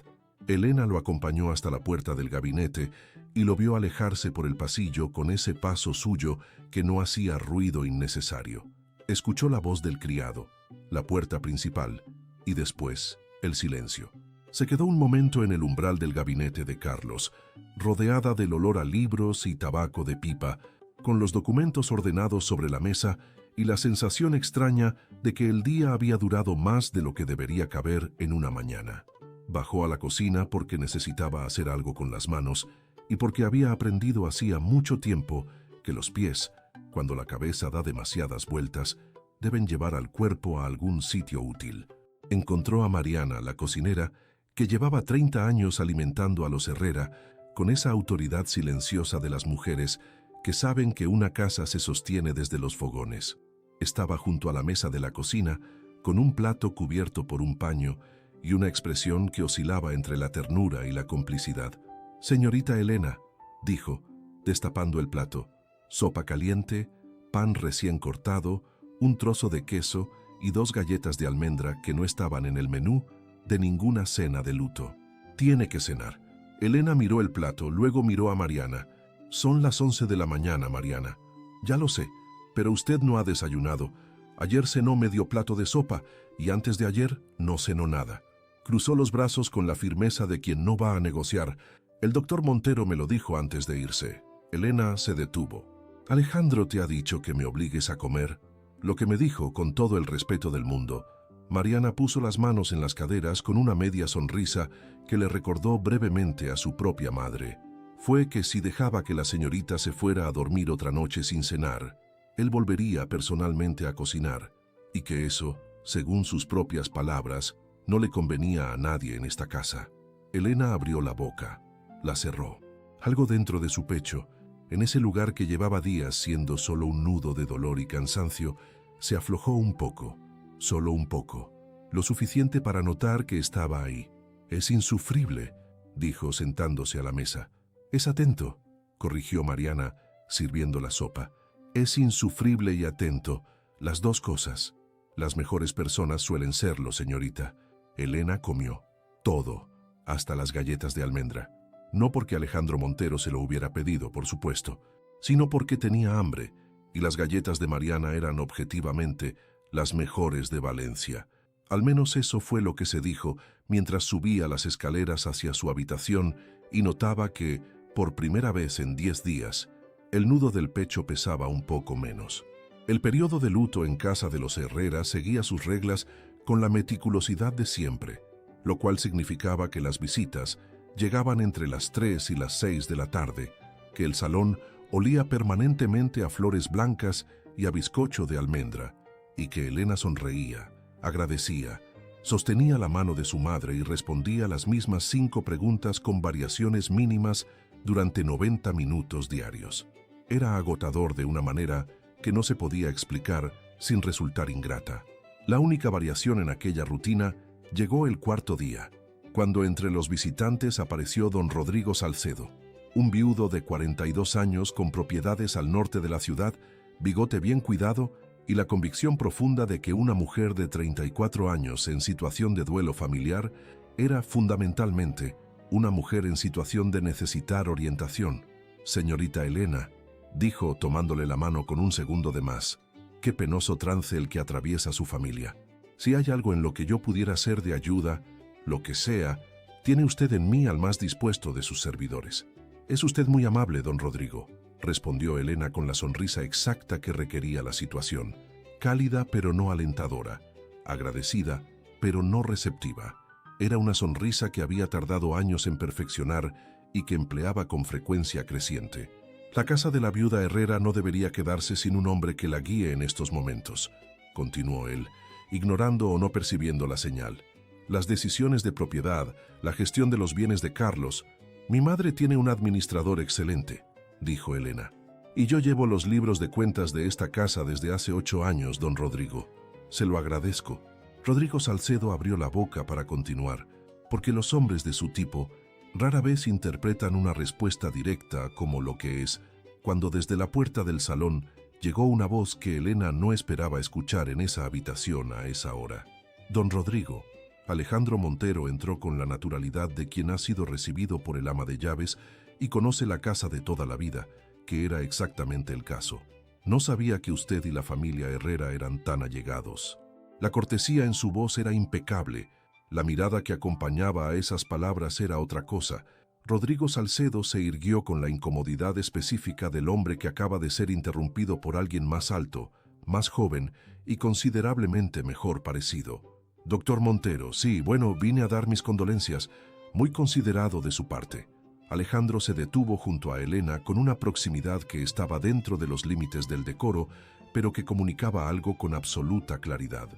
[SPEAKER 1] Elena lo acompañó hasta la puerta del gabinete y lo vio alejarse por el pasillo con ese paso suyo que no hacía ruido innecesario. Escuchó la voz del criado, la puerta principal y después el silencio. Se quedó un momento en el umbral del gabinete de Carlos, rodeada del olor a libros y tabaco de pipa, con los documentos ordenados sobre la mesa y la sensación extraña de que el día había durado más de lo que debería caber en una mañana. Bajó a la cocina porque necesitaba hacer algo con las manos y porque había aprendido hacía mucho tiempo que los pies, cuando la cabeza da demasiadas vueltas, deben llevar al cuerpo a algún sitio útil. Encontró a Mariana, la cocinera, que llevaba 30 años alimentando a los Herrera con esa autoridad silenciosa de las mujeres que saben que una casa se sostiene desde los fogones. Estaba junto a la mesa de la cocina, con un plato cubierto por un paño y una expresión que oscilaba entre la ternura y la complicidad. «Señorita Elena», dijo, destapando el plato, «sopa caliente, pan recién cortado, un trozo de queso y 2 galletas de almendra que no estaban en el menú de ninguna cena de luto. Tiene que cenar». Elena miró el plato, luego miró a Mariana. «Son las 11 de la mañana, Mariana». «Ya lo sé, pero usted no ha desayunado. Ayer cenó medio plato de sopa y antes de ayer no cenó nada». Cruzó los brazos con la firmeza de quien no va a negociar. «El doctor Montero me lo dijo antes de irse». Elena se detuvo. «Alejandro te ha dicho que me obligues a comer». «Lo que me dijo, con todo el respeto del mundo». Mariana puso las manos en las caderas con una media sonrisa que le recordó brevemente a su propia madre. Fue que si dejaba que la señorita se fuera a dormir otra noche sin cenar, él volvería personalmente a cocinar, y que eso, según sus propias palabras, no le convenía a nadie en esta casa. Elena abrió la boca, la cerró. Algo dentro de su pecho, en ese lugar que llevaba días siendo solo un nudo de dolor y cansancio, se aflojó un poco. Solo un poco, lo suficiente para notar que estaba ahí. «Es insufrible», dijo sentándose a la mesa. «Es atento», corrigió Mariana, sirviendo la sopa. «Es insufrible y atento, las dos cosas. Las mejores personas suelen serlo, señorita». Elena comió, todo, hasta las galletas de almendra. No porque Alejandro Montero se lo hubiera pedido, por supuesto, sino porque tenía hambre, y las galletas de Mariana eran objetivamente las mejores de Valencia. Al menos eso fue lo que se dijo mientras subía las escaleras hacia su habitación y notaba que, por primera vez en 10 días, el nudo del pecho pesaba un poco menos. El periodo de luto en casa de los Herrera seguía sus reglas con la meticulosidad de siempre, lo cual significaba que las visitas llegaban entre las 3 y las 6 de la tarde, que el salón olía permanentemente a flores blancas y a bizcocho de almendra, y que Elena sonreía, agradecía, sostenía la mano de su madre y respondía las mismas 5 preguntas con variaciones mínimas durante 90 minutos diarios. Era agotador de una manera que no se podía explicar sin resultar ingrata. La única variación en aquella rutina llegó el 4.º día, cuando entre los visitantes apareció don Rodrigo Salcedo, un viudo de 42 años con propiedades al norte de la ciudad, bigote bien cuidado y la convicción profunda de que una mujer de 34 años en situación de duelo familiar era fundamentalmente una mujer en situación de necesitar orientación. «Señorita Elena», dijo tomándole la mano con un segundo de más, «qué penoso trance el que atraviesa su familia. Si hay algo en lo que yo pudiera ser de ayuda, lo que sea, tiene usted en mí al más dispuesto de sus servidores». «Es usted muy amable, don Rodrigo», respondió Elena con la sonrisa exacta que requería la situación, cálida pero no alentadora, agradecida pero no receptiva. Era una sonrisa que había tardado años en perfeccionar y que empleaba con frecuencia creciente. «La casa de la viuda Herrera no debería quedarse sin un hombre que la guíe en estos momentos», continuó él, ignorando o no percibiendo la señal. «Las decisiones de propiedad, la gestión de los bienes de Carlos. Mi madre tiene un administrador excelente», dijo Elena. «Y yo llevo los libros de cuentas de esta casa desde hace 8 años, don Rodrigo. Se lo agradezco». Rodrigo Salcedo abrió la boca para continuar, porque los hombres de su tipo rara vez interpretan una respuesta directa como lo que es, cuando desde la puerta del salón llegó una voz que Elena no esperaba escuchar en esa habitación a esa hora. «Don Rodrigo». Alejandro Montero entró con la naturalidad de quien ha sido recibido por el ama de llaves y conoce la casa de toda la vida, que era exactamente el caso. «No sabía que usted y la familia Herrera eran tan allegados». La cortesía en su voz era impecable. La mirada que acompañaba a esas palabras era otra cosa. Rodrigo Salcedo se irguió con la incomodidad específica del hombre que acaba de ser interrumpido por alguien más alto, más joven y considerablemente mejor parecido. «Doctor Montero, sí, bueno, vine a dar mis condolencias». Muy considerado de su parte. Alejandro se detuvo junto a Elena con una proximidad que estaba dentro de los límites del decoro, pero que comunicaba algo con absoluta claridad.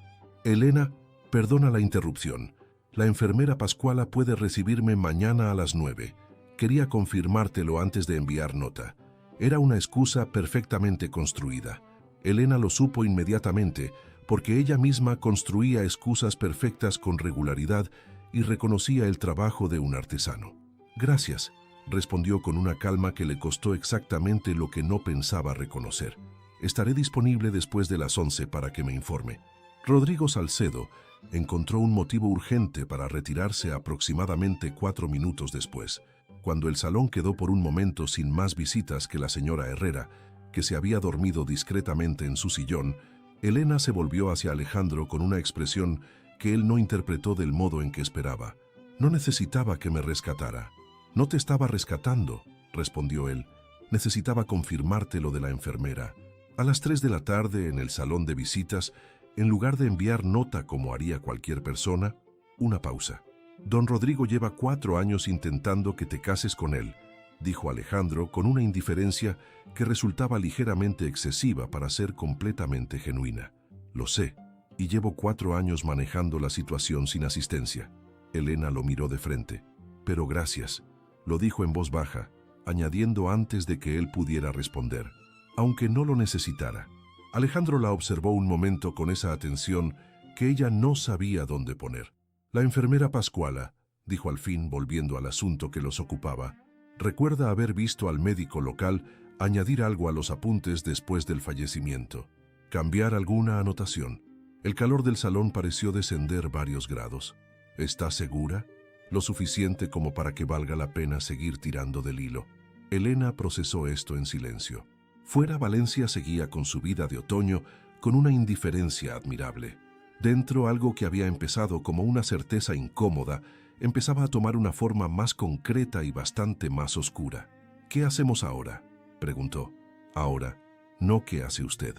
[SPEAKER 1] «Elena, perdona la interrupción. La enfermera Pascuala puede recibirme mañana a las 9. Quería confirmártelo antes de enviar nota». Era una excusa perfectamente construida. Elena lo supo inmediatamente, porque ella misma construía excusas perfectas con regularidad y reconocía el trabajo de un artesano. «Gracias», respondió con una calma que le costó exactamente lo que no pensaba reconocer. «Estaré disponible después de las 11 para que me informe». Rodrigo Salcedo encontró un motivo urgente para retirarse aproximadamente 4 minutos después. Cuando el salón quedó por un momento sin más visitas que la señora Herrera, que se había dormido discretamente en su sillón, Elena se volvió hacia Alejandro con una expresión que él no interpretó del modo en que esperaba. «No necesitaba que me rescatara». «No te estaba rescatando», respondió él. «Necesitaba confirmarte lo de la enfermera». A las 3 de la tarde, en el salón de visitas, en lugar de enviar nota como haría cualquier persona, una pausa. «Don Rodrigo lleva 4 años intentando que te cases con él», dijo Alejandro con una indiferencia que resultaba ligeramente excesiva para ser completamente genuina. «Lo sé, y llevo 4 años manejando la situación sin asistencia». Elena lo miró de frente. «Pero gracias», lo dijo en voz baja, añadiendo antes de que él pudiera responder, «aunque no lo necesitara». Alejandro la observó un momento con esa atención que ella no sabía dónde poner. «La enfermera Pascuala», dijo al fin volviendo al asunto que los ocupaba, «recuerda haber visto al médico local añadir algo a los apuntes después del fallecimiento. Cambiar alguna anotación». El calor del salón pareció descender varios grados. «¿Está segura? Lo suficiente como para que valga la pena seguir tirando del hilo». Elena procesó esto en silencio. Fuera, Valencia seguía con su vida de otoño con una indiferencia admirable. Dentro, algo que había empezado como una certeza incómoda empezaba a tomar una forma más concreta y bastante más oscura. «¿Qué hacemos ahora?», preguntó. «Ahora, no qué hace usted».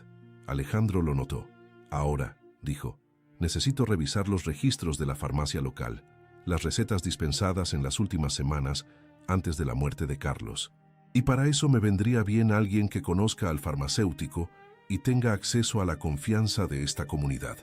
[SPEAKER 1] Alejandro lo notó. «Ahora», dijo, «necesito revisar los registros de la farmacia local, las recetas dispensadas en las últimas semanas antes de la muerte de Carlos. Y para eso me vendría bien alguien que conozca al farmacéutico y tenga acceso a la confianza de esta comunidad».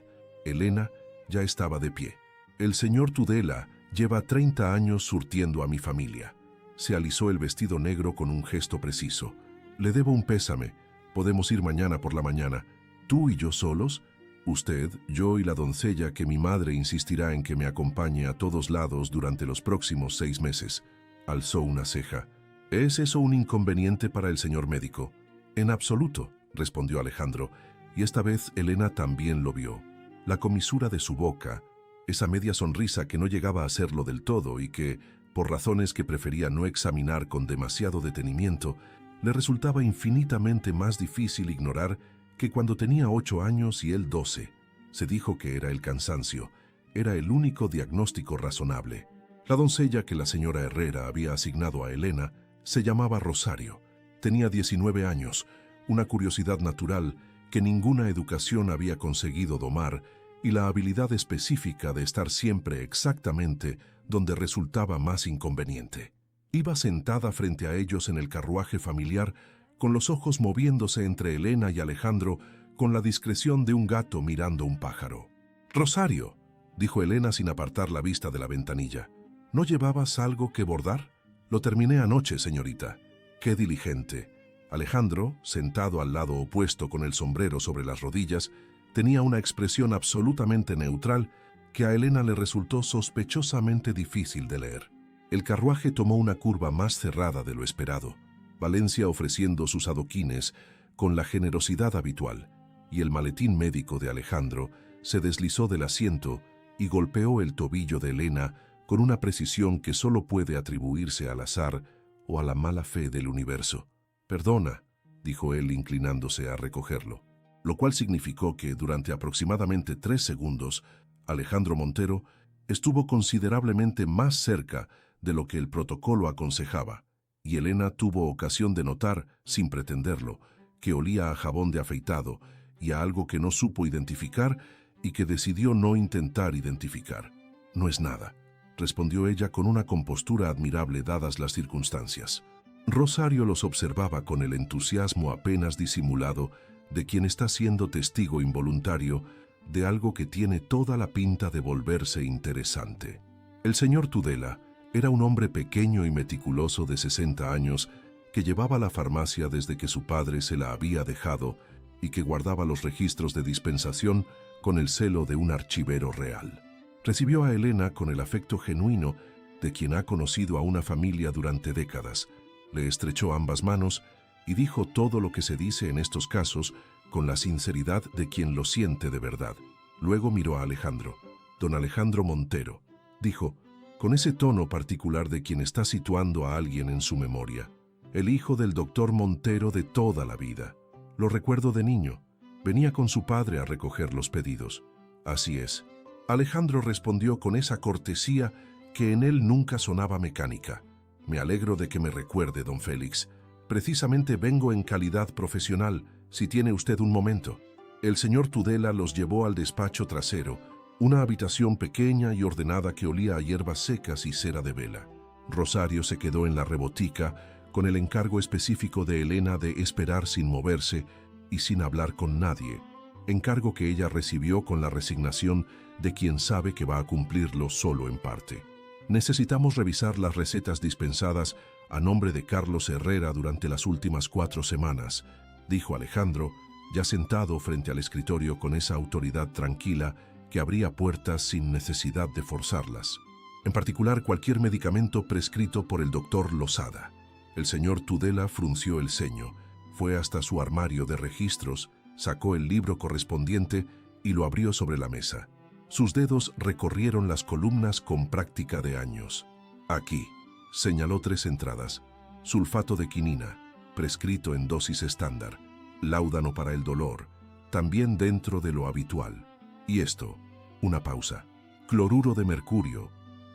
[SPEAKER 1] Elena ya estaba de pie. «El señor Tudela lleva 30 años surtiendo a mi familia». Se alisó el vestido negro con un gesto preciso. «Le debo un pésame. Podemos ir mañana por la mañana. ¿Tú y yo solos? Usted, yo y la doncella que mi madre insistirá en que me acompañe a todos lados durante los próximos 6 meses». Alzó una ceja. «¿Es eso un inconveniente para el señor médico?». «En absoluto», respondió Alejandro, y esta vez Elena también lo vio. La comisura de su boca, esa media sonrisa que no llegaba a serlo del todo y que, por razones que prefería no examinar con demasiado detenimiento, le resultaba infinitamente más difícil ignorar que cuando tenía 8 años y él 12. Se dijo que era el cansancio. Era el único diagnóstico razonable. La doncella que la señora Herrera había asignado a Elena se llamaba Rosario. Tenía 19 años, una curiosidad natural que ninguna educación había conseguido domar y la habilidad específica de estar siempre exactamente donde resultaba más inconveniente. Iba sentada frente a ellos en el carruaje familiar, con los ojos moviéndose entre Elena y Alejandro con la discreción de un gato mirando un pájaro. «Rosario», dijo Elena sin apartar la vista de la ventanilla, «¿no llevabas algo que bordar?». «Lo terminé anoche, señorita». «Qué diligente». Alejandro, sentado al lado opuesto con el sombrero sobre las rodillas, tenía una expresión absolutamente neutral que a Elena le resultó sospechosamente difícil de leer. El carruaje tomó una curva más cerrada de lo esperado, Valencia ofreciendo sus adoquines con la generosidad habitual, y el maletín médico de Alejandro se deslizó del asiento y golpeó el tobillo de Elena con una precisión que solo puede atribuirse al azar o a la mala fe del universo. «Perdona», dijo él inclinándose a recogerlo, lo cual significó que durante aproximadamente 3 segundos Alejandro Montero estuvo considerablemente más cerca de lo que el protocolo aconsejaba, y Elena tuvo ocasión de notar, sin pretenderlo, que olía a jabón de afeitado y a algo que no supo identificar y que decidió no intentar identificar. «No es nada», respondió ella con una compostura admirable dadas las circunstancias. Rosario los observaba con el entusiasmo apenas disimulado de quien está siendo testigo involuntario de algo que tiene toda la pinta de volverse interesante. El señor Tudela era un hombre pequeño y meticuloso de 60 años que llevaba la farmacia desde que su padre se la había dejado y que guardaba los registros de dispensación con el celo de un archivero real. Recibió a Elena con el afecto genuino de quien ha conocido a una familia durante décadas, le estrechó ambas manos y dijo todo lo que se dice en estos casos con la sinceridad de quien lo siente de verdad. Luego miró a Alejandro. «Don Alejandro Montero», dijo, con ese tono particular de quien está situando a alguien en su memoria. «El hijo del doctor Montero de toda la vida. Lo recuerdo de niño. Venía con su padre a recoger los pedidos». «Así es». Alejandro respondió con esa cortesía que en él nunca sonaba mecánica. «Me alegro de que me recuerde, don Félix. Precisamente vengo en calidad profesional, si tiene usted un momento». El señor Tudela los llevó al despacho trasero, una habitación pequeña y ordenada que olía a hierbas secas y cera de vela. Rosario se quedó en la rebotica con el encargo específico de Elena de esperar sin moverse y sin hablar con nadie, encargo que ella recibió con la resignación de quien sabe que va a cumplirlo solo en parte. «Necesitamos revisar las recetas dispensadas a nombre de Carlos Herrera durante las últimas 4 semanas», dijo Alejandro, ya sentado frente al escritorio con esa autoridad tranquila que abría puertas sin necesidad de forzarlas. En particular, cualquier medicamento prescrito por el doctor Losada. El señor Tudela frunció el ceño, fue hasta su armario de registros, sacó el libro correspondiente y lo abrió sobre la mesa. Sus dedos recorrieron las columnas con práctica de años. «Aquí», señaló 3 entradas. «Sulfato de quinina, prescrito en dosis estándar. Láudano para el dolor, también dentro de lo habitual. Y esto», una pausa. «Cloruro de mercurio,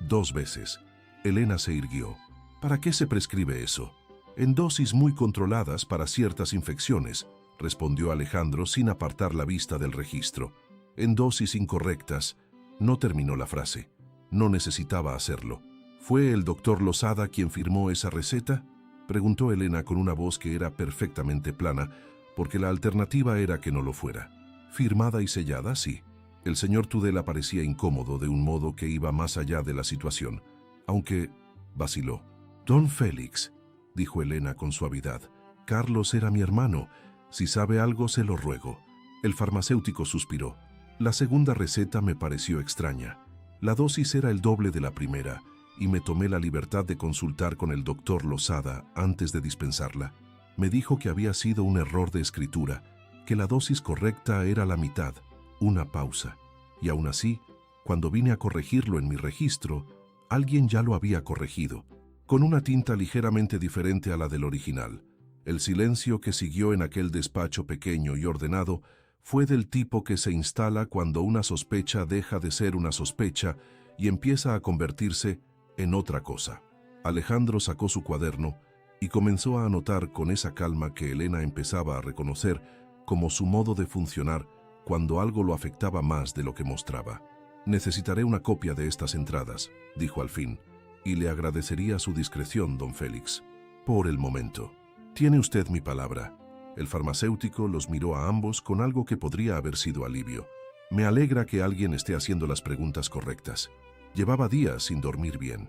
[SPEAKER 1] 2 veces». Elena se irguió. «¿Para qué se prescribe eso?» «En dosis muy controladas para ciertas infecciones», respondió Alejandro sin apartar la vista del registro. «En dosis incorrectas». No terminó la frase. No necesitaba hacerlo. «¿Fue el doctor Losada quien firmó esa receta?», preguntó Elena con una voz que era perfectamente plana, porque la alternativa era que no lo fuera. «Firmada y sellada, sí». El señor Tudela parecía incómodo de un modo que iba más allá de la situación, aunque vaciló. «Don Félix», dijo Elena con suavidad, «Carlos era mi hermano. Si sabe algo, se lo ruego». El farmacéutico suspiró. «La segunda receta me pareció extraña. La dosis era el doble de la primera, y me tomé la libertad de consultar con el doctor Losada antes de dispensarla. Me dijo que había sido un error de escritura, que la dosis correcta era la mitad». Una pausa. «Y aún así, cuando vine a corregirlo en mi registro, alguien ya lo había corregido, con una tinta ligeramente diferente a la del original». El silencio que siguió en aquel despacho pequeño y ordenado fue del tipo que se instala cuando una sospecha deja de ser una sospecha y empieza a convertirse en otra cosa. Alejandro sacó su cuaderno y comenzó a anotar con esa calma que Elena empezaba a reconocer como su modo de funcionar cuando algo lo afectaba más de lo que mostraba. «Necesitaré una copia de estas entradas», dijo al fin, «y le agradecería su discreción, don Félix. Por el momento. Tiene usted mi palabra». El farmacéutico los miró a ambos con algo que podría haber sido alivio. «Me alegra que alguien esté haciendo las preguntas correctas. Llevaba días sin dormir bien».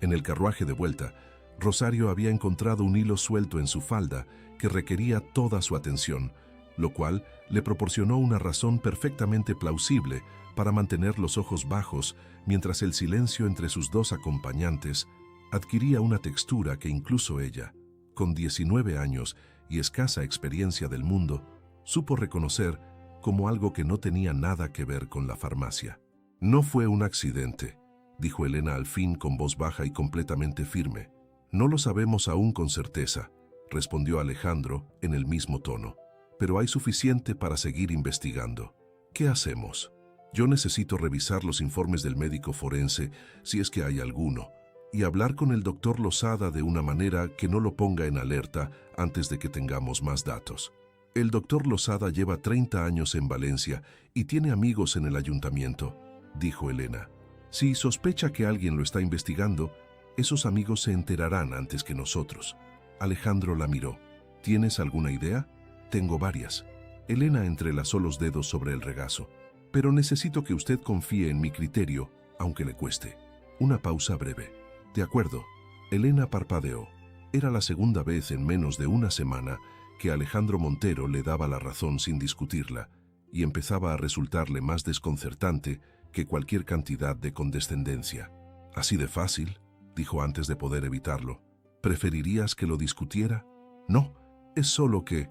[SPEAKER 1] En el carruaje de vuelta, Rosario había encontrado un hilo suelto en su falda que requería toda su atención, lo cual le proporcionó una razón perfectamente plausible para mantener los ojos bajos mientras el silencio entre sus dos acompañantes adquiría una textura que incluso ella, con 19 años y escasa experiencia del mundo, supo reconocer como algo que no tenía nada que ver con la farmacia. «No fue un accidente», dijo Elena al fin con voz baja y completamente firme. «No lo sabemos aún con certeza», respondió Alejandro en el mismo tono. «Pero hay suficiente para seguir investigando. ¿Qué hacemos? Yo necesito revisar los informes del médico forense, si es que hay alguno, y hablar con el doctor Losada de una manera que no lo ponga en alerta antes de que tengamos más datos. El doctor Losada lleva 30 años en Valencia y tiene amigos en el ayuntamiento», dijo Elena. «Si sospecha que alguien lo está investigando, esos amigos se enterarán antes que nosotros». Alejandro la miró. «¿Tienes alguna idea?» «Tengo varias». Elena entrelazó los dedos sobre el regazo. «Pero necesito que usted confíe en mi criterio, aunque le cueste». Una pausa breve. «De acuerdo». Elena parpadeó. Era la segunda vez en menos de una semana que Alejandro Montero le daba la razón sin discutirla, y empezaba a resultarle más desconcertante que cualquier cantidad de condescendencia. «¿Así de fácil?», dijo antes de poder evitarlo. «¿Preferirías que lo discutiera?» «No, es solo que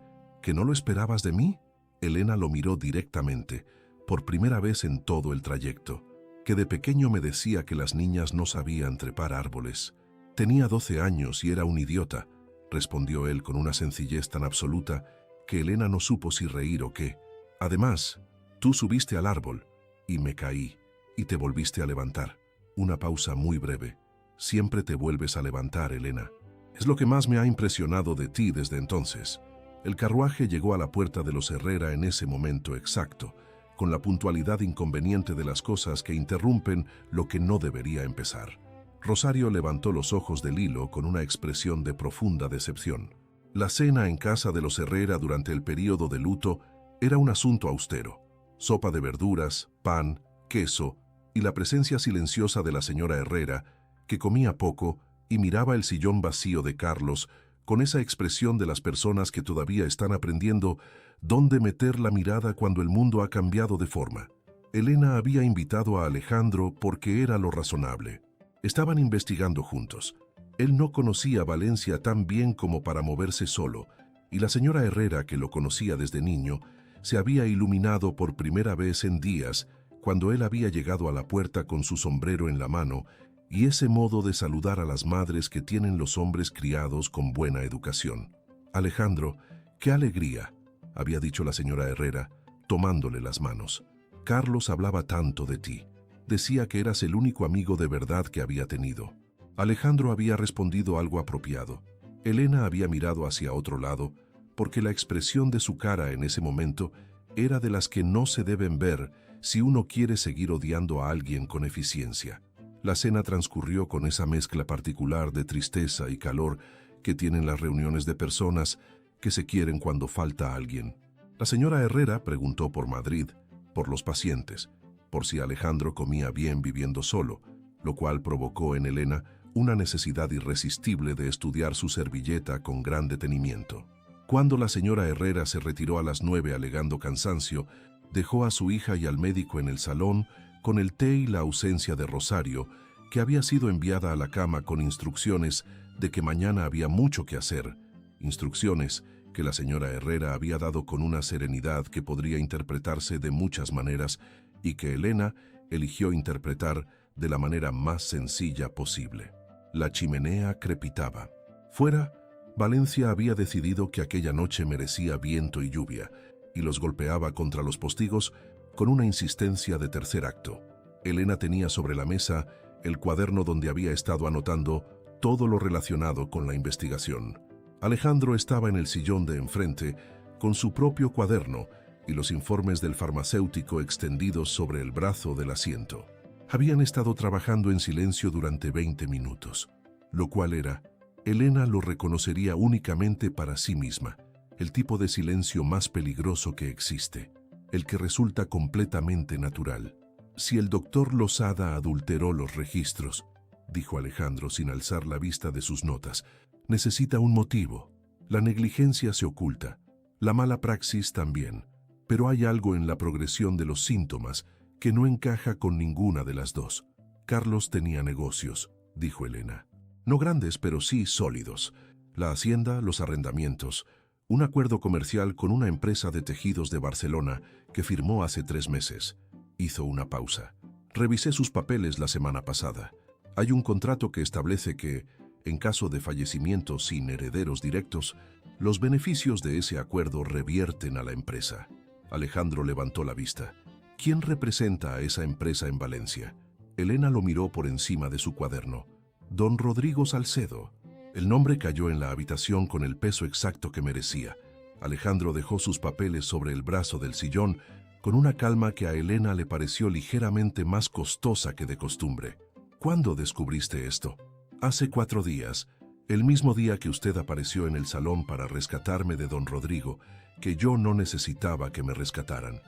[SPEAKER 1] no lo esperabas de mí». Elena lo miró directamente, por primera vez en todo el trayecto. «Que de pequeño me decía que las niñas no sabían trepar árboles. Tenía 12 años y era un idiota», respondió él con una sencillez tan absoluta que Elena no supo si reír o qué. «Además, tú subiste al árbol y me caí y te volviste a levantar». Una pausa muy breve. «Siempre te vuelves a levantar, Elena. Es lo que más me ha impresionado de ti desde entonces». El carruaje llegó a la puerta de los Herrera en ese momento exacto, con la puntualidad inconveniente de las cosas que interrumpen lo que no debería empezar. Rosario levantó los ojos del hilo con una expresión de profunda decepción. La cena en casa de los Herrera durante el período de luto era un asunto austero. Sopa de verduras, pan, queso y la presencia silenciosa de la señora Herrera, que comía poco y miraba el sillón vacío de Carlos con esa expresión de las personas que todavía están aprendiendo dónde meter la mirada cuando el mundo ha cambiado de forma. Elena había invitado a Alejandro porque era lo razonable. Estaban investigando juntos. Él no conocía Valencia tan bien como para moverse solo, y la señora Herrera, que lo conocía desde niño, se había iluminado por primera vez en días cuando él había llegado a la puerta con su sombrero en la mano y ese modo de saludar a las madres que tienen los hombres criados con buena educación. «Alejandro, qué alegría», había dicho la señora Herrera, tomándole las manos. «Carlos hablaba tanto de ti. Decía que eras el único amigo de verdad que había tenido». Alejandro había respondido algo apropiado. Elena había mirado hacia otro lado, porque la expresión de su cara en ese momento era de las que no se deben ver si uno quiere seguir odiando a alguien con eficiencia. La cena transcurrió con esa mezcla particular de tristeza y calor que tienen las reuniones de personas que se quieren cuando falta alguien. La señora Herrera preguntó por Madrid, por los pacientes, por si Alejandro comía bien viviendo solo, lo cual provocó en Elena una necesidad irresistible de estudiar su servilleta con gran detenimiento. Cuando la señora Herrera se retiró a las 9 alegando cansancio, dejó a su hija y al médico en el salón con el té y la ausencia de Rosario, que había sido enviada a la cama con instrucciones de que mañana había mucho que hacer, instrucciones que la señora Herrera había dado con una serenidad que podría interpretarse de muchas maneras y que Elena eligió interpretar de la manera más sencilla posible. La chimenea crepitaba. Fuera, Valencia había decidido que aquella noche merecía viento y lluvia, y los golpeaba contra los postigos con una insistencia de tercer acto. Elena tenía sobre la mesa el cuaderno donde había estado anotando todo lo relacionado con la investigación. Alejandro estaba en el sillón de enfrente con su propio cuaderno y los informes del farmacéutico extendidos sobre el brazo del asiento. Habían estado trabajando en silencio durante 20 minutos, lo cual era, Elena lo reconocería únicamente para sí misma, el tipo de silencio más peligroso que existe, el que resulta completamente natural. «Si el doctor Losada adulteró los registros», dijo Alejandro sin alzar la vista de sus notas, «necesita un motivo. La negligencia se oculta. La mala praxis también, pero hay algo en la progresión de los síntomas que no encaja con ninguna de las dos. Carlos tenía negocios, dijo Elena. No grandes, pero sí sólidos. La hacienda, los arrendamientos, un acuerdo comercial con una empresa de tejidos de Barcelona que firmó hace 3 meses. Hizo una pausa. Revisé sus papeles la semana pasada. Hay un contrato que establece que, en caso de fallecimiento sin herederos directos, los beneficios de ese acuerdo revierten a la empresa. Alejandro levantó la vista. ¿Quién representa a esa empresa en Valencia? Elena lo miró por encima de su cuaderno. Don Rodrigo Salcedo. El nombre cayó en la habitación con el peso exacto que merecía. Alejandro dejó sus papeles sobre el brazo del sillón con una calma que a Elena le pareció ligeramente más costosa que de costumbre. ¿Cuándo descubriste esto? Hace 4 días, el mismo día que usted apareció en el salón para rescatarme de don Rodrigo, que yo no necesitaba que me rescataran.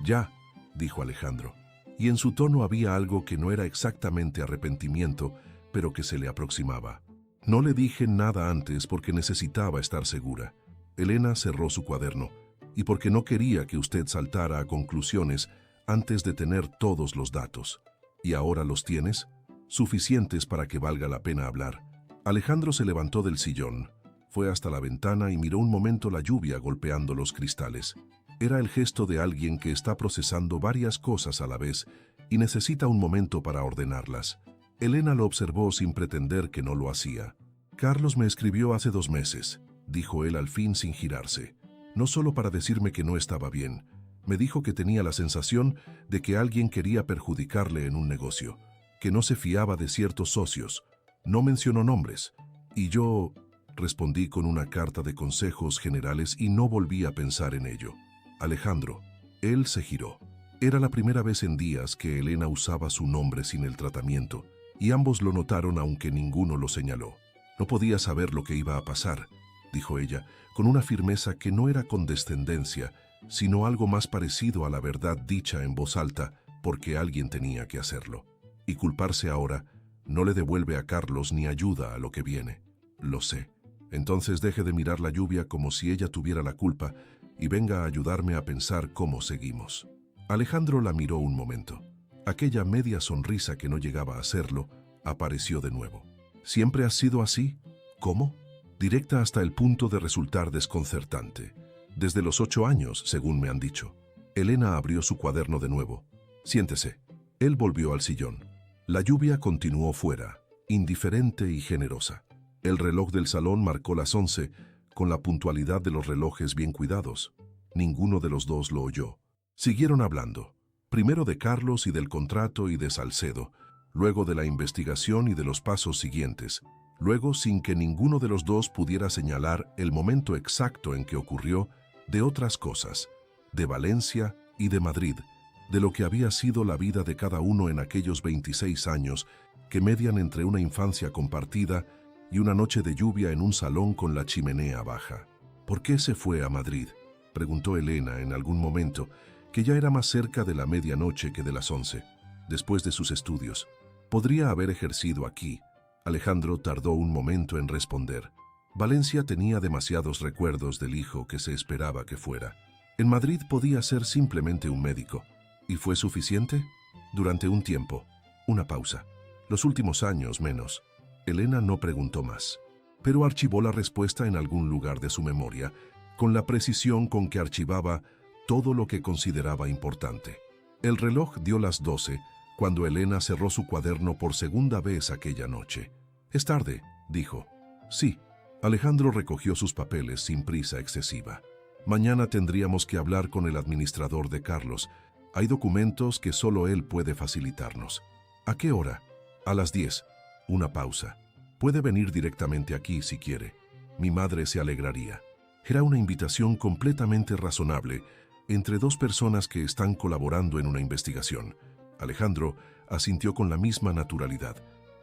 [SPEAKER 1] Ya, dijo Alejandro, y en su tono había algo que no era exactamente arrepentimiento, pero que se le aproximaba. No le dije nada antes porque necesitaba estar segura. Elena cerró su cuaderno, y porque no quería que usted saltara a conclusiones antes de tener todos los datos. ¿Y ahora los tienes? Suficientes para que valga la pena hablar. Alejandro se levantó del sillón, fue hasta la ventana y miró un momento la lluvia golpeando los cristales. Era el gesto de alguien que está procesando varias cosas a la vez y necesita un momento para ordenarlas. Elena lo observó sin pretender que no lo hacía. Carlos me escribió hace 2 meses, dijo él al fin sin girarse. No solo para decirme que no estaba bien, me dijo que tenía la sensación de que alguien quería perjudicarle en un negocio, que no se fiaba de ciertos socios. No mencionó nombres, y yo respondí con una carta de consejos generales y no volví a pensar en ello. Alejandro, él se giró. Era la primera vez en días que Elena usaba su nombre sin el tratamiento, y ambos lo notaron aunque ninguno lo señaló. No podía saber lo que iba a pasar, dijo ella, con una firmeza que no era condescendencia, sino algo más parecido a la verdad dicha en voz alta, porque alguien tenía que hacerlo. Y culparse ahora no le devuelve a Carlos ni ayuda a lo que viene. Lo sé. Entonces deje de mirar la lluvia como si ella tuviera la culpa y venga a ayudarme a pensar cómo seguimos. Alejandro la miró un momento. Aquella media sonrisa que no llegaba a hacerlo apareció de nuevo. ¿Siempre has sido así? ¿Cómo? Directa hasta el punto de resultar desconcertante. Desde los 8 años, según me han dicho. Elena abrió su cuaderno de nuevo. Siéntese. Él volvió al sillón. La lluvia continuó fuera, indiferente y generosa. El reloj del salón marcó las 11, con la puntualidad de los relojes bien cuidados. Ninguno de los dos lo oyó. Siguieron hablando, primero de Carlos y del contrato y de Salcedo, luego de la investigación y de los pasos siguientes, luego, sin que ninguno de los dos pudiera señalar el momento exacto en que ocurrió, de otras cosas, de Valencia y de Madrid, de lo que había sido la vida de cada uno en aquellos 26 años que median entre una infancia compartida y una noche de lluvia en un salón con la chimenea baja. ¿Por qué se fue a Madrid?, preguntó Elena en algún momento, que ya era más cerca de la medianoche que de las 11, después de sus estudios. Podría haber ejercido aquí. Alejandro tardó un momento en responder. Valencia tenía demasiados recuerdos del hijo que se esperaba que fuera. En Madrid podía ser simplemente un médico. ¿Y fue suficiente? Durante un tiempo. Una pausa. Los últimos años menos. Elena no preguntó más, pero archivó la respuesta en algún lugar de su memoria, con la precisión con que archivaba todo lo que consideraba importante. El reloj dio las 12, cuando Elena cerró su cuaderno por segunda vez aquella noche. «Es tarde», dijo. «Sí». Alejandro recogió sus papeles sin prisa excesiva. «Mañana tendríamos que hablar con el administrador de Carlos. Hay documentos que solo él puede facilitarnos». «¿A qué hora?» «A las 10». Una pausa. «Puede venir directamente aquí si quiere. Mi madre se alegraría». Era una invitación completamente razonable entre dos personas que están colaborando en una investigación. Alejandro asintió con la misma naturalidad.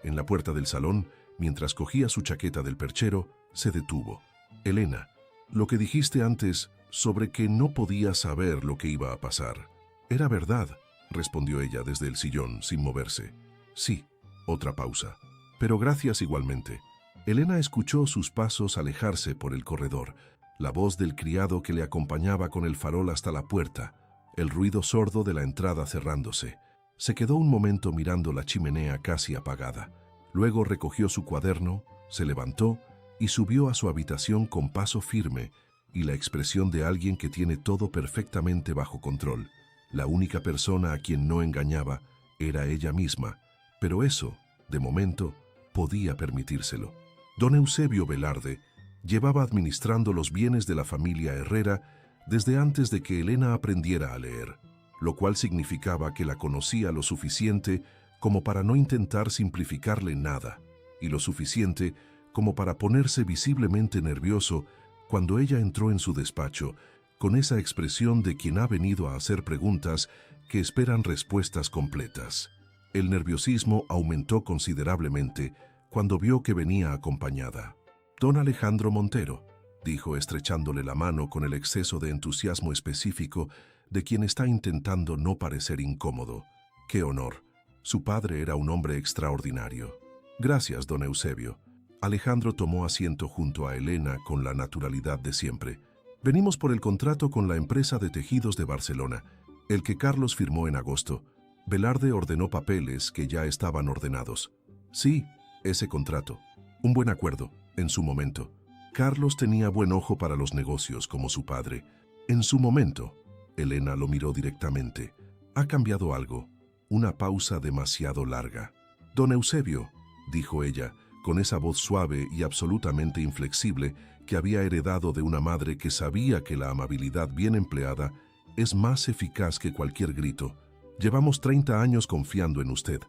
[SPEAKER 1] En la puerta del salón, mientras cogía su chaqueta del perchero, se detuvo. «Elena, lo que dijiste antes sobre que no podía saber lo que iba a pasar. Era verdad», respondió ella desde el sillón sin moverse. «Sí». Otra pausa. «Pero gracias igualmente». Elena escuchó sus pasos alejarse por el corredor. la voz del criado que le acompañaba con el farol hasta la puerta, el ruido sordo de la entrada cerrándose. Se quedó un momento mirando la chimenea casi apagada. Luego recogió su cuaderno, se levantó y subió a su habitación con paso firme y la expresión de alguien que tiene todo perfectamente bajo control. La única persona a quien no engañaba era ella misma, pero eso, de momento, podía permitírselo. Don Eusebio Velarde llevaba administrando los bienes de la familia Herrera desde antes de que Elena aprendiera a leer, lo cual significaba que la conocía lo suficiente como para no intentar simplificarle nada, y lo suficiente como para ponerse visiblemente nervioso cuando ella entró en su despacho, con esa expresión de quien ha venido a hacer preguntas que esperan respuestas completas. El nerviosismo aumentó considerablemente cuando vio que venía acompañada. «Don Alejandro Montero», dijo estrechándole la mano con el exceso de entusiasmo específico de quien está intentando no parecer incómodo. «¡Qué honor! Su padre era un hombre extraordinario». «Gracias, don Eusebio». Alejandro tomó asiento junto a Elena con la naturalidad de siempre. «Venimos por el contrato con la empresa de tejidos de Barcelona, el que Carlos firmó en agosto». Velarde ordenó papeles que ya estaban ordenados. «Sí, ese contrato. Un buen acuerdo, en su momento. Carlos tenía buen ojo para los negocios como su padre. En su momento». Elena lo miró directamente. «¿Ha cambiado algo?» Una pausa demasiado larga. «Don Eusebio», dijo ella, con esa voz suave y absolutamente inflexible que había heredado de una madre que sabía que la amabilidad bien empleada es más eficaz que cualquier grito. «Llevamos 30 años confiando en usted.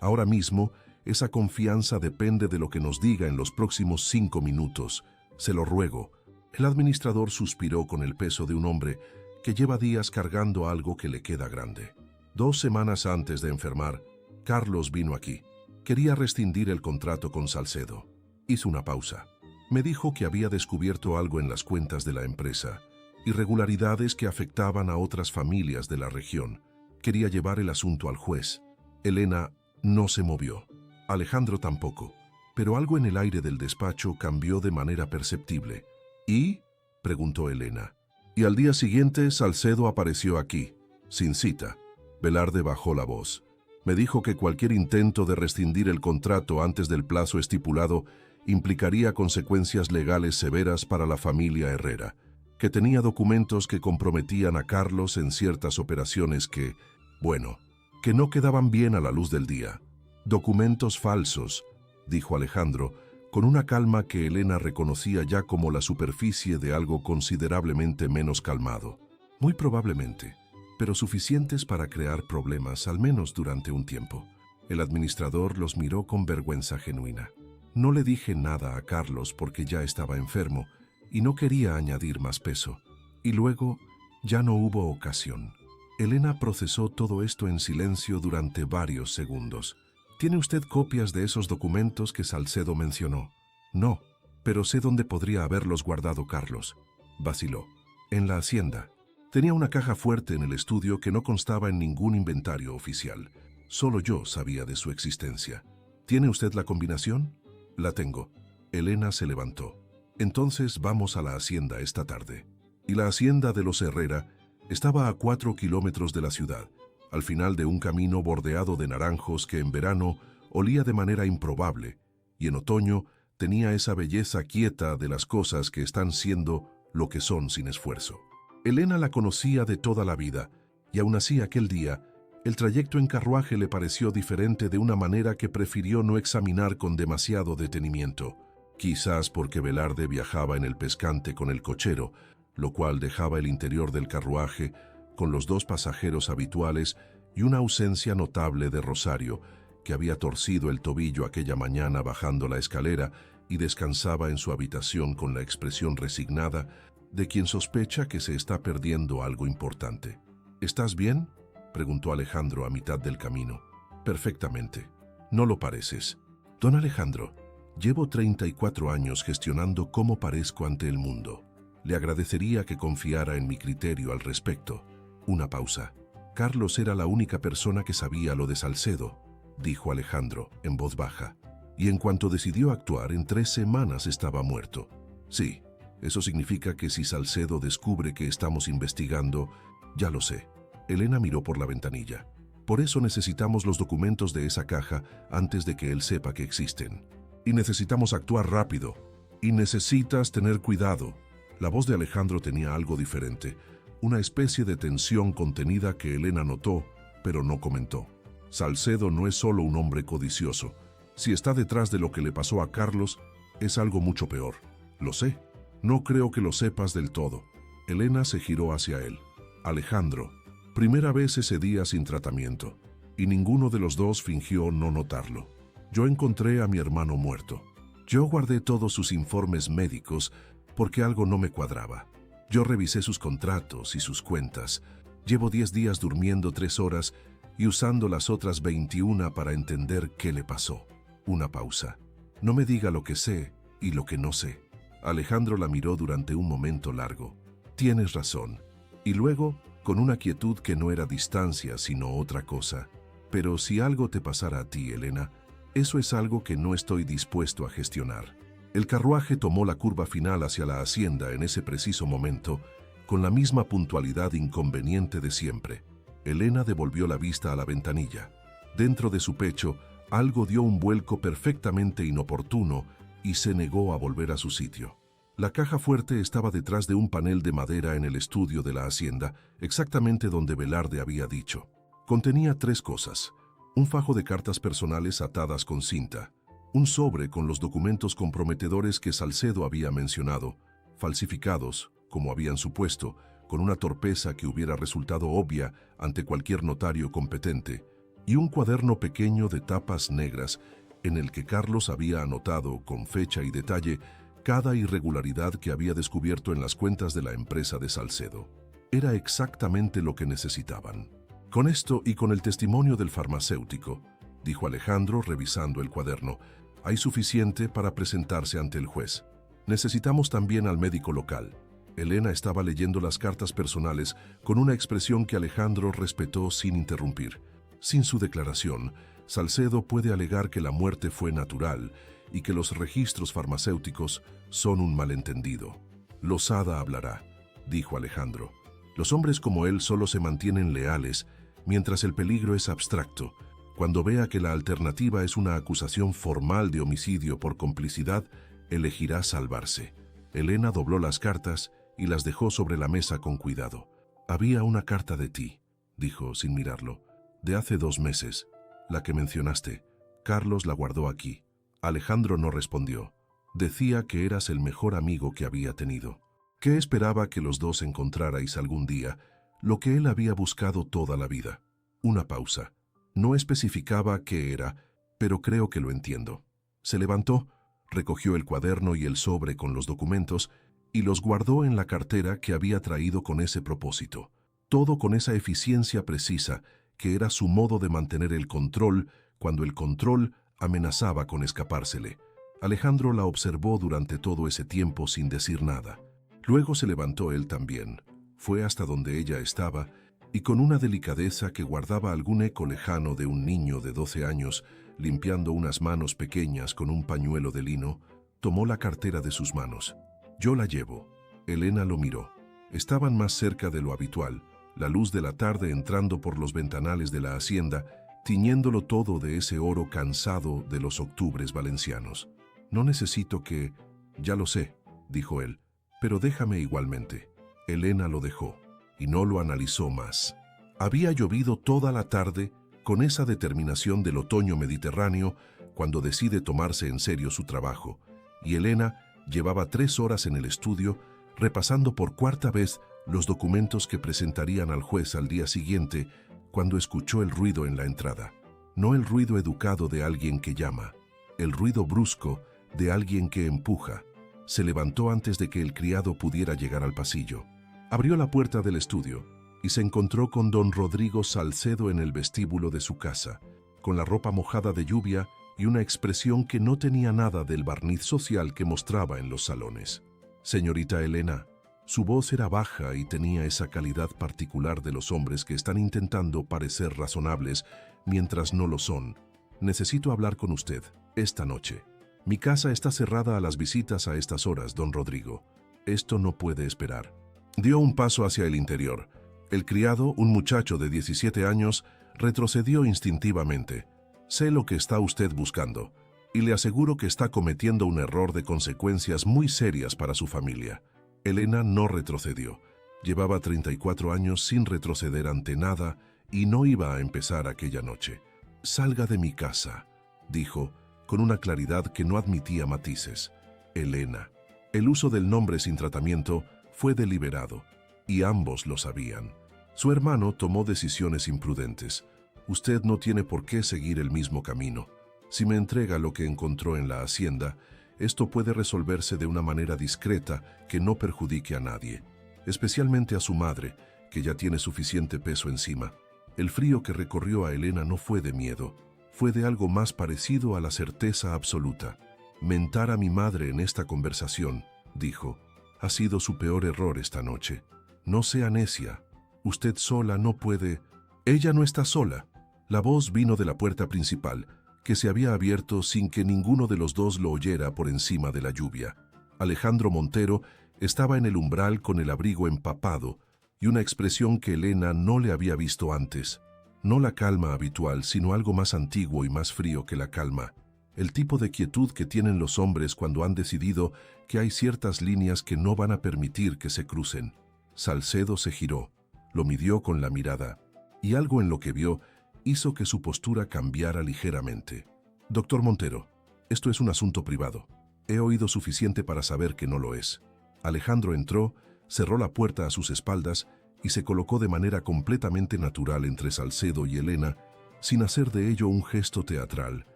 [SPEAKER 1] Ahora mismo, esa confianza depende de lo que nos diga en los próximos 5 minutos. Se lo ruego». El administrador suspiró con el peso de un hombre que lleva días cargando algo que le queda grande. 2 semanas antes de enfermar, Carlos vino aquí. Quería rescindir el contrato con Salcedo. Hizo una pausa. Me dijo que había descubierto algo en las cuentas de la empresa, irregularidades que afectaban a otras familias de la región. Quería llevar el asunto al juez. Elena no se movió. Alejandro tampoco. Pero algo en el aire del despacho cambió de manera perceptible. «¿Y?», preguntó Elena. «Y al día siguiente Salcedo apareció aquí, sin cita». Velarde bajó la voz. «Me dijo que cualquier intento de rescindir el contrato antes del plazo estipulado implicaría consecuencias legales severas para la familia Herrera, que tenía documentos que comprometían a Carlos en ciertas operaciones que, bueno, que no quedaban bien a la luz del día. Documentos falsos», dijo Alejandro, con una calma que Elena reconocía ya como la superficie de algo considerablemente menos calmado. «Muy probablemente, pero suficientes para crear problemas, al menos durante un tiempo». El administrador los miró con vergüenza genuina. «No le dije nada a Carlos porque ya estaba enfermo y no quería añadir más peso. Y luego ya no hubo ocasión». Elena procesó todo esto en silencio durante varios segundos. «¿Tiene usted copias de esos documentos que Salcedo mencionó?» «No, pero sé dónde podría haberlos guardado Carlos». Vaciló. «En la hacienda. Tenía una caja fuerte en el estudio que no constaba en ningún inventario oficial. Solo yo sabía de su existencia». «¿Tiene usted la combinación?» «La tengo». Elena se levantó. «Entonces vamos a la hacienda esta tarde». Y la hacienda de los Herrera estaba a 4 kilómetros de la ciudad, al final de un camino bordeado de naranjos que en verano olía de manera improbable y en otoño tenía esa belleza quieta de las cosas que están siendo lo que son sin esfuerzo. Elena la conocía de toda la vida y aún así aquel día el trayecto en carruaje le pareció diferente de una manera que prefirió no examinar con demasiado detenimiento, quizás porque Velarde viajaba en el pescante con el cochero, lo cual dejaba el interior del carruaje con los 2 pasajeros habituales y una ausencia notable de Rosario, que había torcido el tobillo aquella mañana bajando la escalera y descansaba en su habitación con la expresión resignada de quien sospecha que se está perdiendo algo importante. «¿Estás bien?», preguntó Alejandro a mitad del camino. «Perfectamente. No lo pareces». «Don Alejandro, llevo 34 años gestionando cómo parezco ante el mundo. Le agradecería que confiara en mi criterio al respecto». Una pausa. «Carlos era la única persona que sabía lo de Salcedo», dijo Alejandro en voz baja. «Y en cuanto decidió actuar, en 3 semanas estaba muerto». «Sí, Eso significa que si Salcedo descubre que estamos investigando, ya lo sé. Elena miró por la ventanilla. Por eso necesitamos los documentos de esa caja antes de que él sepa que existen. Y necesitamos actuar rápido. Y necesitas tener cuidado. La voz de Alejandro tenía algo diferente, una especie de tensión contenida que Elena notó, pero no comentó. Salcedo no es solo un hombre codicioso. Si está detrás de lo que le pasó a Carlos, es algo mucho peor. Lo sé. No creo que lo sepas del todo. Elena se giró hacia él. Alejandro, primera vez ese día sin tratamiento, y ninguno de los dos fingió no notarlo. Yo encontré a mi hermano muerto. Yo guardé todos sus informes médicos porque algo no me cuadraba. Yo revisé sus contratos y sus cuentas. Llevo 10 días durmiendo 3 horas y usando las otras 21 para entender qué le pasó. Una pausa. No me diga lo que sé y lo que no sé. Alejandro la miró durante un momento largo. Tienes razón. Y luego, con una quietud que no era distancia sino otra cosa. Pero si algo te pasara a ti, Elena, eso es algo que no estoy dispuesto a gestionar. El carruaje tomó la curva final hacia la hacienda en ese preciso momento, con la misma puntualidad inconveniente de siempre. Elena devolvió la vista a la ventanilla. Dentro de su pecho, algo dio un vuelco perfectamente inoportuno y se negó a volver a su sitio. La caja fuerte estaba detrás de un panel de madera en el estudio de la hacienda, exactamente donde Velarde había dicho. Contenía 3 cosas: un fajo de cartas personales atadas con cinta, un sobre con los documentos comprometedores que Salcedo había mencionado, falsificados, como habían supuesto, con una torpeza que hubiera resultado obvia ante cualquier notario competente, y un cuaderno pequeño de tapas negras en el que Carlos había anotado con fecha y detalle cada irregularidad que había descubierto en las cuentas de la empresa de Salcedo. Era exactamente lo que necesitaban. Con esto y con el testimonio del farmacéutico, dijo Alejandro revisando el cuaderno, hay suficiente para presentarse ante el juez. Necesitamos también al médico local. Elena estaba leyendo las cartas personales con una expresión que Alejandro respetó sin interrumpir. Sin su declaración, Salcedo puede alegar que la muerte fue natural y que los registros farmacéuticos son un malentendido. Losada hablará, dijo Alejandro. Los hombres como él solo se mantienen leales mientras el peligro es abstracto. Cuando vea que la alternativa es una acusación formal de homicidio por complicidad, elegirá salvarse. Elena dobló las cartas y las dejó sobre la mesa con cuidado. Había una carta de ti, dijo sin mirarlo, de hace 2 meses, la que mencionaste. Carlos la guardó aquí. Alejandro no respondió. Decía que eras el mejor amigo que había tenido. Que esperaba que los dos encontrarais algún día lo que él había buscado toda la vida. Una pausa. No especificaba qué era, pero creo que lo entiendo. Se levantó, recogió el cuaderno y el sobre con los documentos y los guardó en la cartera que había traído con ese propósito. Todo con esa eficiencia precisa que era su modo de mantener el control cuando el control amenazaba con escapársele. Alejandro la observó durante todo ese tiempo sin decir nada. Luego se levantó él también. Fue hasta donde ella estaba y con una delicadeza que guardaba algún eco lejano de un niño de 12 años, limpiando unas manos pequeñas con un pañuelo de lino, tomó la cartera de sus manos. Yo la llevo. Elena lo miró. Estaban más cerca de lo habitual, la luz de la tarde entrando por los ventanales de la hacienda, tiñéndolo todo de ese oro cansado de los octubres valencianos. No necesito que... Ya lo sé, dijo él, pero déjame igualmente. Elena lo dejó y no lo analizó más. Había llovido toda la tarde con esa determinación del otoño mediterráneo cuando decide tomarse en serio su trabajo, y Elena llevaba 3 horas en el estudio repasando por 4ª vez los documentos que presentarían al juez al día siguiente cuando escuchó el ruido en la entrada. No el ruido educado de alguien que llama, el ruido brusco de alguien que empuja. Se levantó antes de que el criado pudiera llegar al pasillo. Abrió la puerta del estudio y se encontró con don Rodrigo Salcedo en el vestíbulo de su casa, con la ropa mojada de lluvia y una expresión que no tenía nada del barniz social que mostraba en los salones. Señorita Elena, su voz era baja y tenía esa calidad particular de los hombres que están intentando parecer razonables mientras no lo son. Necesito hablar con usted, esta noche. Mi casa está cerrada a las visitas a estas horas, don Rodrigo. Esto no puede esperar. Dio un paso hacia el interior. El criado, un muchacho de 17 años, retrocedió instintivamente. Sé lo que está usted buscando, y le aseguro que está cometiendo un error de consecuencias muy serias para su familia. Elena no retrocedió. Llevaba 34 años sin retroceder ante nada y no iba a empezar aquella noche. «Salga de mi casa», dijo, con una claridad que no admitía matices. Elena. El uso del nombre sin tratamiento fue deliberado, y ambos lo sabían. Su hermano tomó decisiones imprudentes. Usted no tiene por qué seguir el mismo camino. Si me entrega lo que encontró en la hacienda, esto puede resolverse de una manera discreta que no perjudique a nadie, especialmente a su madre, que ya tiene suficiente peso encima. El frío que recorrió a Elena no fue de miedo, fue de algo más parecido a la certeza absoluta. Mentar a mi madre en esta conversación, dijo, ha sido su peor error esta noche. No sea necia. Usted sola no puede... Ella no está sola. La voz vino de la puerta principal, que se había abierto sin que ninguno de los dos lo oyera por encima de la lluvia. Alejandro Montero estaba en el umbral con el abrigo empapado y una expresión que Elena no le había visto antes. No la calma habitual, sino algo más antiguo y más frío que la calma. El tipo de quietud que tienen los hombres cuando han decidido que hay ciertas líneas que no van a permitir que se crucen. Salcedo se giró, lo midió con la mirada, y algo en lo que vio hizo que su postura cambiara ligeramente. Doctor Montero, esto es un asunto privado. He oído suficiente para saber que no lo es. Alejandro entró, cerró la puerta a sus espaldas y se colocó de manera completamente natural entre Salcedo y Elena, sin hacer de ello un gesto teatral,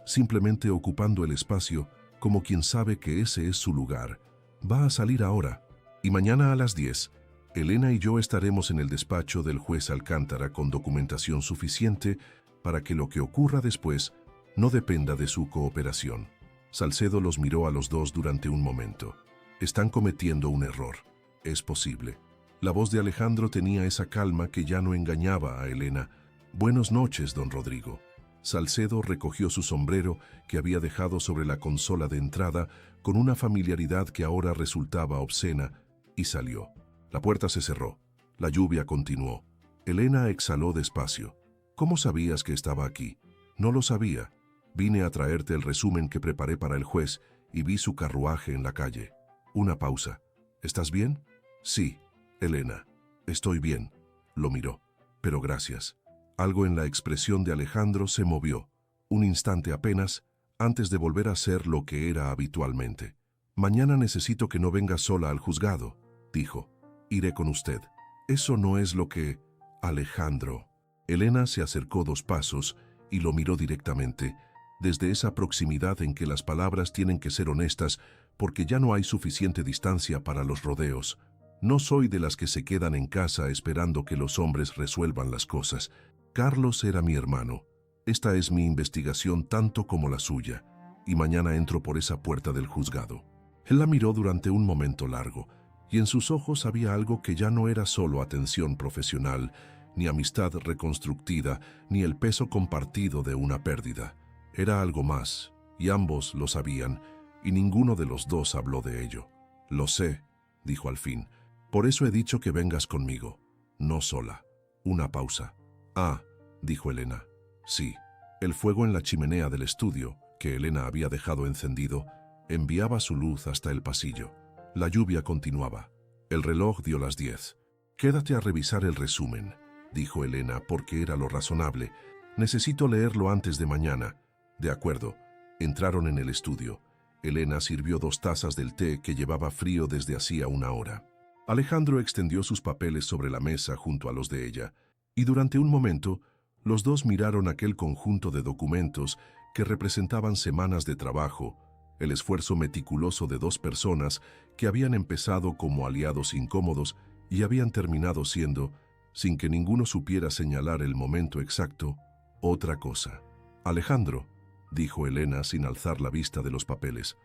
[SPEAKER 1] simplemente ocupando el espacio como quien sabe que ese es su lugar. Va a salir ahora, y mañana a las 10, Elena y yo estaremos en el despacho del juez Alcántara con documentación suficiente para que lo que ocurra después no dependa de su cooperación. Salcedo los miró a los dos durante un momento. Están cometiendo un error. Es posible. La voz de Alejandro tenía esa calma que ya no engañaba a Elena. Buenas noches, don Rodrigo. Salcedo recogió su sombrero que había dejado sobre la consola de entrada con una familiaridad que ahora resultaba obscena y salió. La puerta se cerró. La lluvia continuó. Elena exhaló despacio. ¿Cómo sabías que estaba aquí? No lo sabía. Vine a traerte el resumen que preparé para el juez y vi su carruaje en la calle. Una pausa. ¿Estás bien? Sí, Elena. Estoy bien. Lo miró. Pero gracias. Algo en la expresión de Alejandro se movió, un instante apenas, antes de volver a ser lo que era habitualmente. Mañana necesito que no venga sola al juzgado, dijo. Iré con usted. Eso no es lo que... Alejandro. Elena se acercó 2 pasos y lo miró directamente, desde esa proximidad en que las palabras tienen que ser honestas porque ya no hay suficiente distancia para los rodeos. No soy de las que se quedan en casa esperando que los hombres resuelvan las cosas. Carlos era mi hermano. Esta es mi investigación tanto como la suya, y mañana entro por esa puerta del juzgado. Él la miró durante un momento largo, y en sus ojos había algo que ya no era solo atención profesional, ni amistad reconstructiva, ni el peso compartido de una pérdida. Era algo más, y ambos lo sabían, y ninguno de los dos habló de ello. Lo sé, dijo al fin. Por eso he dicho que vengas conmigo, no sola. Una pausa. Ah, dijo Elena. Sí. El fuego en la chimenea del estudio, que Elena había dejado encendido, enviaba su luz hasta el pasillo. La lluvia continuaba. El reloj dio las 10. Quédate a revisar el resumen, dijo Elena, porque era lo razonable. Necesito leerlo antes de mañana. De acuerdo. Entraron en el estudio. Elena sirvió 2 tazas del té que llevaba frío desde hacía 1 hora. Alejandro extendió sus papeles sobre la mesa junto a los de ella, y durante un momento, los dos miraron aquel conjunto de documentos que representaban semanas de trabajo, el esfuerzo meticuloso de 2 personas que habían empezado como aliados incómodos y habían terminado siendo, sin que ninguno supiera señalar el momento exacto, otra cosa. Alejandro, dijo Elena sin alzar la vista de los papeles,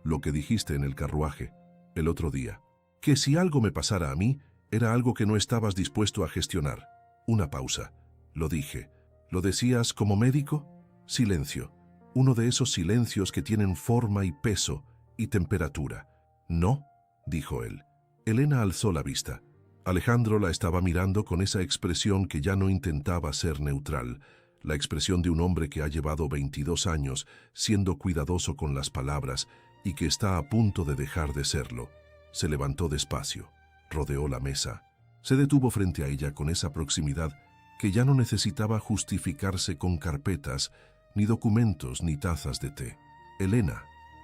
[SPEAKER 1] lo que dijiste en el carruaje, el otro día, que si algo me pasara a mí, era algo que no estabas dispuesto a gestionar. Una pausa. Lo dije. ¿Lo decías como médico? Silencio. Uno de esos silencios que tienen forma y peso y temperatura. ¿No? dijo él. Elena alzó la vista. Alejandro la estaba mirando con esa expresión que ya no intentaba ser neutral, la expresión de un hombre que ha llevado 22 años siendo cuidadoso con las palabras y que está a punto de dejar de serlo. Se levantó despacio, rodeó la mesa, se detuvo frente a ella con esa proximidad que ya no necesitaba justificarse con carpetas, ni documentos, ni tazas de té. Elena,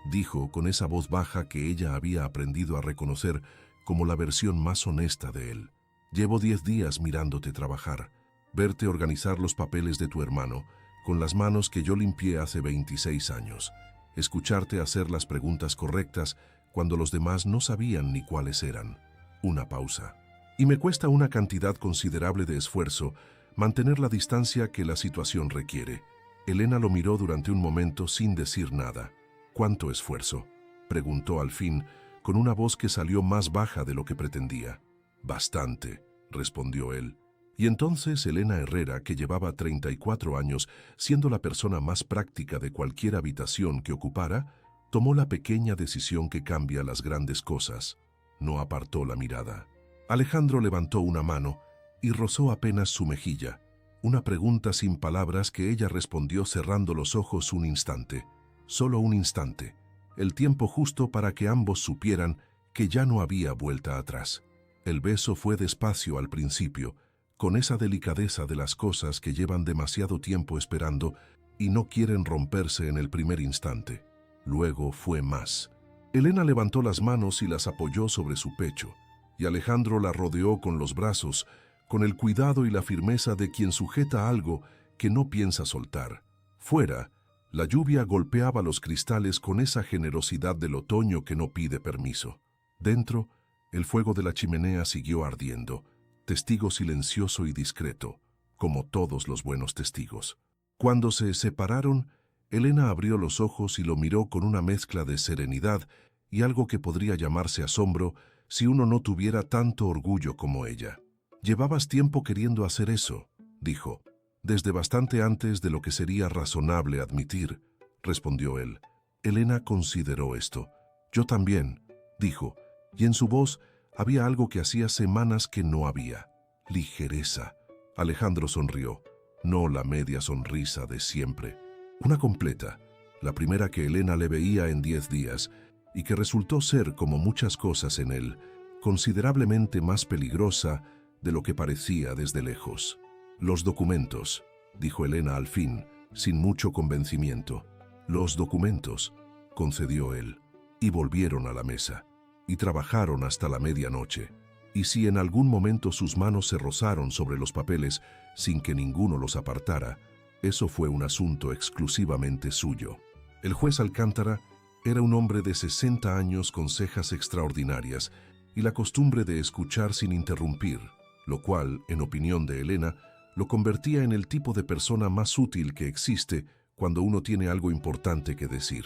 [SPEAKER 1] dijo con esa voz baja que ella había aprendido a reconocer como la versión más honesta de él. Llevo 10 días mirándote trabajar, verte organizar los papeles de tu hermano, con las manos que yo limpié hace 26 años, escucharte hacer las preguntas correctas cuando los demás no sabían ni cuáles eran. Una pausa. Y me cuesta una cantidad considerable de esfuerzo mantener la distancia que la situación requiere. Elena lo miró durante un momento sin decir nada. ¿Cuánto esfuerzo?, preguntó al fin, con una voz que salió más baja de lo que pretendía. Bastante, respondió él. Y entonces Elena Herrera, que llevaba 34 años, siendo la persona más práctica de cualquier habitación que ocupara, tomó la pequeña decisión que cambia las grandes cosas. No apartó la mirada. Alejandro levantó una mano y rozó apenas su mejilla. Una pregunta sin palabras que ella respondió cerrando los ojos un instante. Solo un instante. El tiempo justo para que ambos supieran que ya no había vuelta atrás. El beso fue despacio al principio, con esa delicadeza de las cosas que llevan demasiado tiempo esperando y no quieren romperse en el primer instante. Luego fue más. Elena levantó las manos y las apoyó sobre su pecho, y Alejandro la rodeó con los brazos, con el cuidado y la firmeza de quien sujeta algo que no piensa soltar. Fuera, la lluvia golpeaba los cristales con esa generosidad del otoño que no pide permiso. Dentro, el fuego de la chimenea siguió ardiendo, testigo silencioso y discreto, como todos los buenos testigos. Cuando se separaron, Elena abrió los ojos y lo miró con una mezcla de serenidad y algo que podría llamarse asombro si uno no tuviera tanto orgullo como ella. «Llevabas tiempo queriendo hacer eso», dijo. «Desde bastante antes de lo que sería razonable admitir», respondió él. Elena consideró esto. «Yo también», dijo, y en su voz había algo que hacía semanas que no había. Ligereza. Alejandro sonrió. No la media sonrisa de siempre. Una completa, la primera que Elena le veía en 10 días, y que resultó ser, como muchas cosas en él, considerablemente más peligrosa de lo que parecía desde lejos. «Los documentos», dijo Elena al fin, sin mucho convencimiento. «Los documentos», concedió él, y volvieron a la mesa, y trabajaron hasta la medianoche. Y si en algún momento sus manos se rozaron sobre los papeles sin que ninguno los apartara, eso fue un asunto exclusivamente suyo. El juez Alcántara era un hombre de 60 años con cejas extraordinarias y la costumbre de escuchar sin interrumpir, lo cual, en opinión de Elena, lo convertía en el tipo de persona más útil que existe cuando uno tiene algo importante que decir.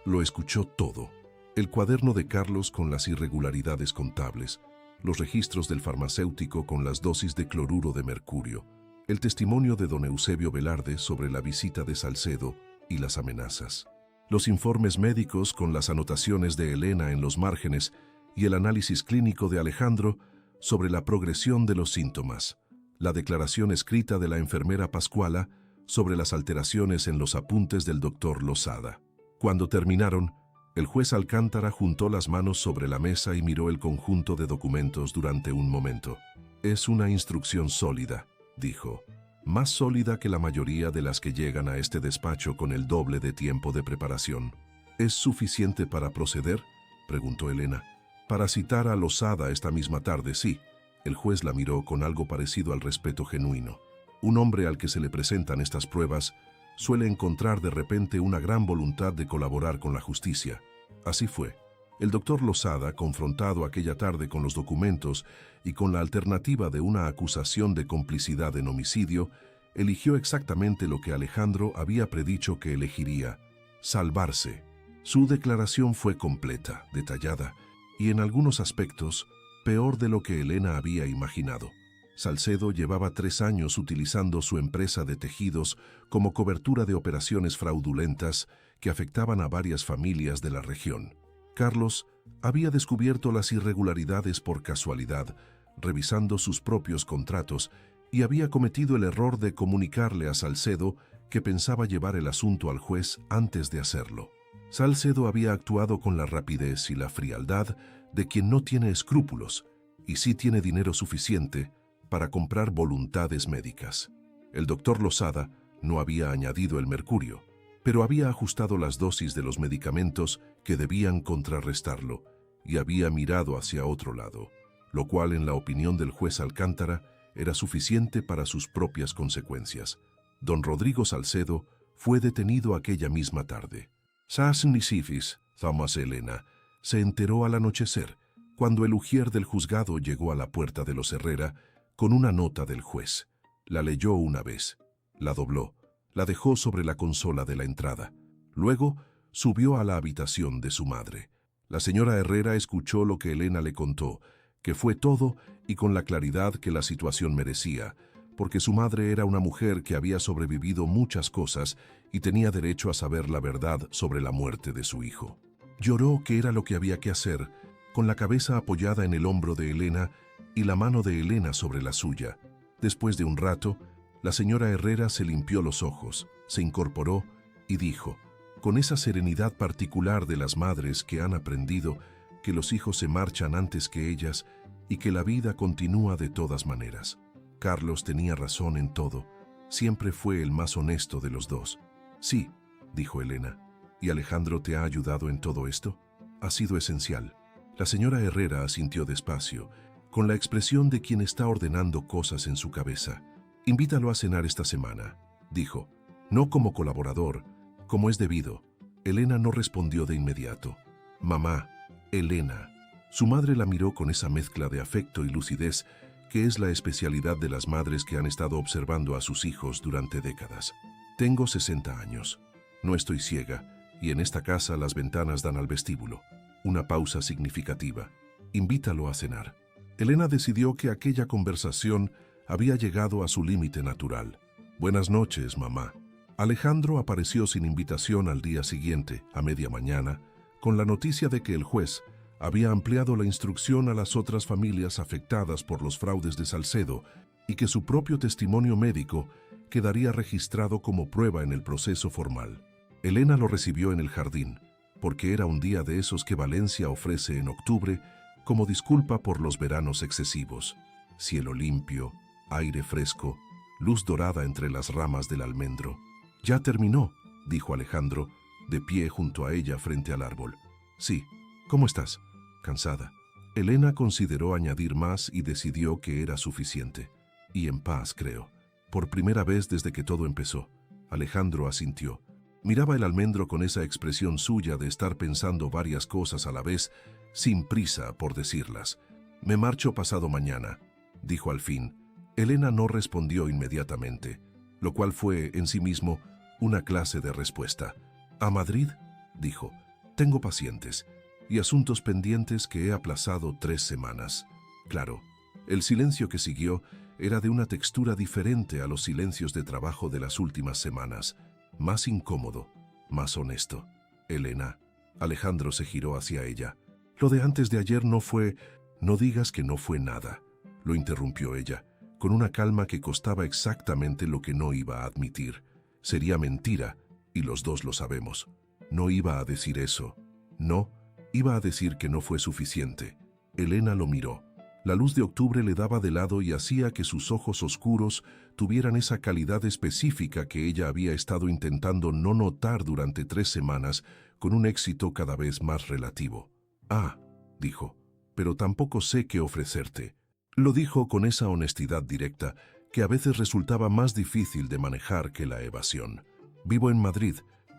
[SPEAKER 1] Lo escuchó todo. El cuaderno de Carlos con las irregularidades contables, los registros del farmacéutico con las dosis de cloruro de mercurio, el testimonio de don Eusebio Velarde sobre la visita de Salcedo y las amenazas, los informes médicos con las anotaciones de Elena en los márgenes y el análisis clínico de Alejandro sobre la progresión de los síntomas, la declaración escrita de la enfermera Pascuala sobre las alteraciones en los apuntes del doctor Losada. Cuando terminaron, el juez Alcántara juntó las manos sobre la mesa y miró el conjunto de documentos durante un momento. «Es una instrucción sólida», dijo, «más sólida que la mayoría de las que llegan a este despacho con el doble de tiempo de preparación». «¿Es suficiente para proceder?», preguntó Elena. «Para citar a Losada esta misma tarde, sí». El juez la miró con algo parecido al respeto genuino. Un hombre al que se le presentan estas pruebas suele encontrar de repente una gran voluntad de colaborar con la justicia. Así fue. El doctor Losada, confrontado aquella tarde con los documentos y con la alternativa de una acusación de complicidad en homicidio, eligió exactamente lo que Alejandro había predicho que elegiría: salvarse. Su declaración fue completa, detallada, y en algunos aspectos peor de lo que Elena había imaginado. Salcedo llevaba 3 años utilizando su empresa de tejidos como cobertura de operaciones fraudulentas que afectaban a varias familias de la región. Carlos Había descubierto las irregularidades por casualidad, revisando sus propios contratos, y había cometido el error de comunicarle a Salcedo que pensaba llevar el asunto al juez antes de hacerlo. Salcedo había actuado con la rapidez y la frialdad de quien no tiene escrúpulos y sí tiene dinero suficiente para comprar voluntades médicas. El doctor Losada no había añadido el mercurio, pero había ajustado las dosis de los medicamentos que debían contrarrestarlo y había mirado hacia otro lado, lo cual, en la opinión del juez Alcántara, era suficiente para sus propias consecuencias. Don Rodrigo Salcedo fue detenido aquella misma tarde. Sas Nisifis, Thomas Elena, se enteró al anochecer, cuando el ujier del juzgado llegó a la puerta de los Herrera con una nota del juez. La leyó una vez, la dobló, la dejó sobre la consola de la entrada. Luego subió a la habitación de su madre. La señora Herrera escuchó lo que Elena le contó, que fue todo y con la claridad que la situación merecía, porque su madre era una mujer que había sobrevivido muchas cosas y tenía derecho a saber la verdad sobre la muerte de su hijo. Lloró, que era lo que había que hacer, con la cabeza apoyada en el hombro de Elena y la mano de Elena sobre la suya. Después de un rato, la señora Herrera se limpió los ojos, se incorporó y dijo, con esa serenidad particular de las madres que han aprendido que los hijos se marchan antes que ellas y que la vida continúa de todas maneras. Carlos tenía razón en todo, siempre fue el más honesto de los dos. Sí, dijo Elena. ¿Y Alejandro te ha ayudado en todo esto? Ha sido esencial. La señora Herrera asintió despacio, con la expresión de quien está ordenando cosas en su cabeza. Invítalo a cenar esta semana, dijo. No como colaborador, como es debido. Elena no respondió de inmediato. Mamá, Elena. Su madre la miró con esa mezcla de afecto y lucidez que es la especialidad de las madres que han estado observando a sus hijos durante décadas. Tengo 60 años. No estoy ciega, y en esta casa las ventanas dan al vestíbulo. Una pausa significativa. Invítalo a cenar. Elena decidió que aquella conversación había llegado a su límite natural. Buenas noches, mamá. Alejandro apareció sin invitación al día siguiente, a media mañana, con la noticia de que el juez había ampliado la instrucción a las otras familias afectadas por los fraudes de Salcedo y que su propio testimonio médico quedaría registrado como prueba en el proceso formal. Elena lo recibió en el jardín, porque era un día de esos que Valencia ofrece en octubre como disculpa por los veranos excesivos. Cielo limpio, aire fresco, luz dorada entre las ramas del almendro. «Ya terminó», dijo Alejandro, de pie junto a ella frente al árbol. «Sí. ¿Cómo estás?» «Cansada». Elena consideró añadir más y decidió que era suficiente. «Y en paz, creo. Por primera vez desde que todo empezó». Alejandro asintió. Miraba el almendro con esa expresión suya de estar pensando varias cosas a la vez, sin prisa por decirlas. «Me marcho pasado mañana», dijo al fin. Elena no respondió inmediatamente, lo cual fue, en sí mismo, una clase de respuesta. «¿A Madrid?», dijo. «Tengo pacientes y asuntos pendientes que he aplazado 3 semanas». Claro, el silencio que siguió era de una textura diferente a los silencios de trabajo de las últimas semanas, más incómodo, más honesto. «Elena». Alejandro se giró hacia ella. «Lo de antes de ayer no fue...». «No digas que no fue nada», lo interrumpió ella, con una calma que costaba exactamente lo que no iba a admitir. Sería mentira, y los dos lo sabemos. No iba a decir eso. No, iba a decir que no fue suficiente. Elena lo miró. La luz de octubre le daba de lado y hacía que sus ojos oscuros tuvieran esa calidad específica que ella había estado intentando no notar durante 3 semanas, con un éxito cada vez más relativo. «Ah», dijo, «pero tampoco sé qué ofrecerte». Lo dijo con esa honestidad directa que a veces resultaba más difícil de manejar que la evasión. «Vivo en Madrid.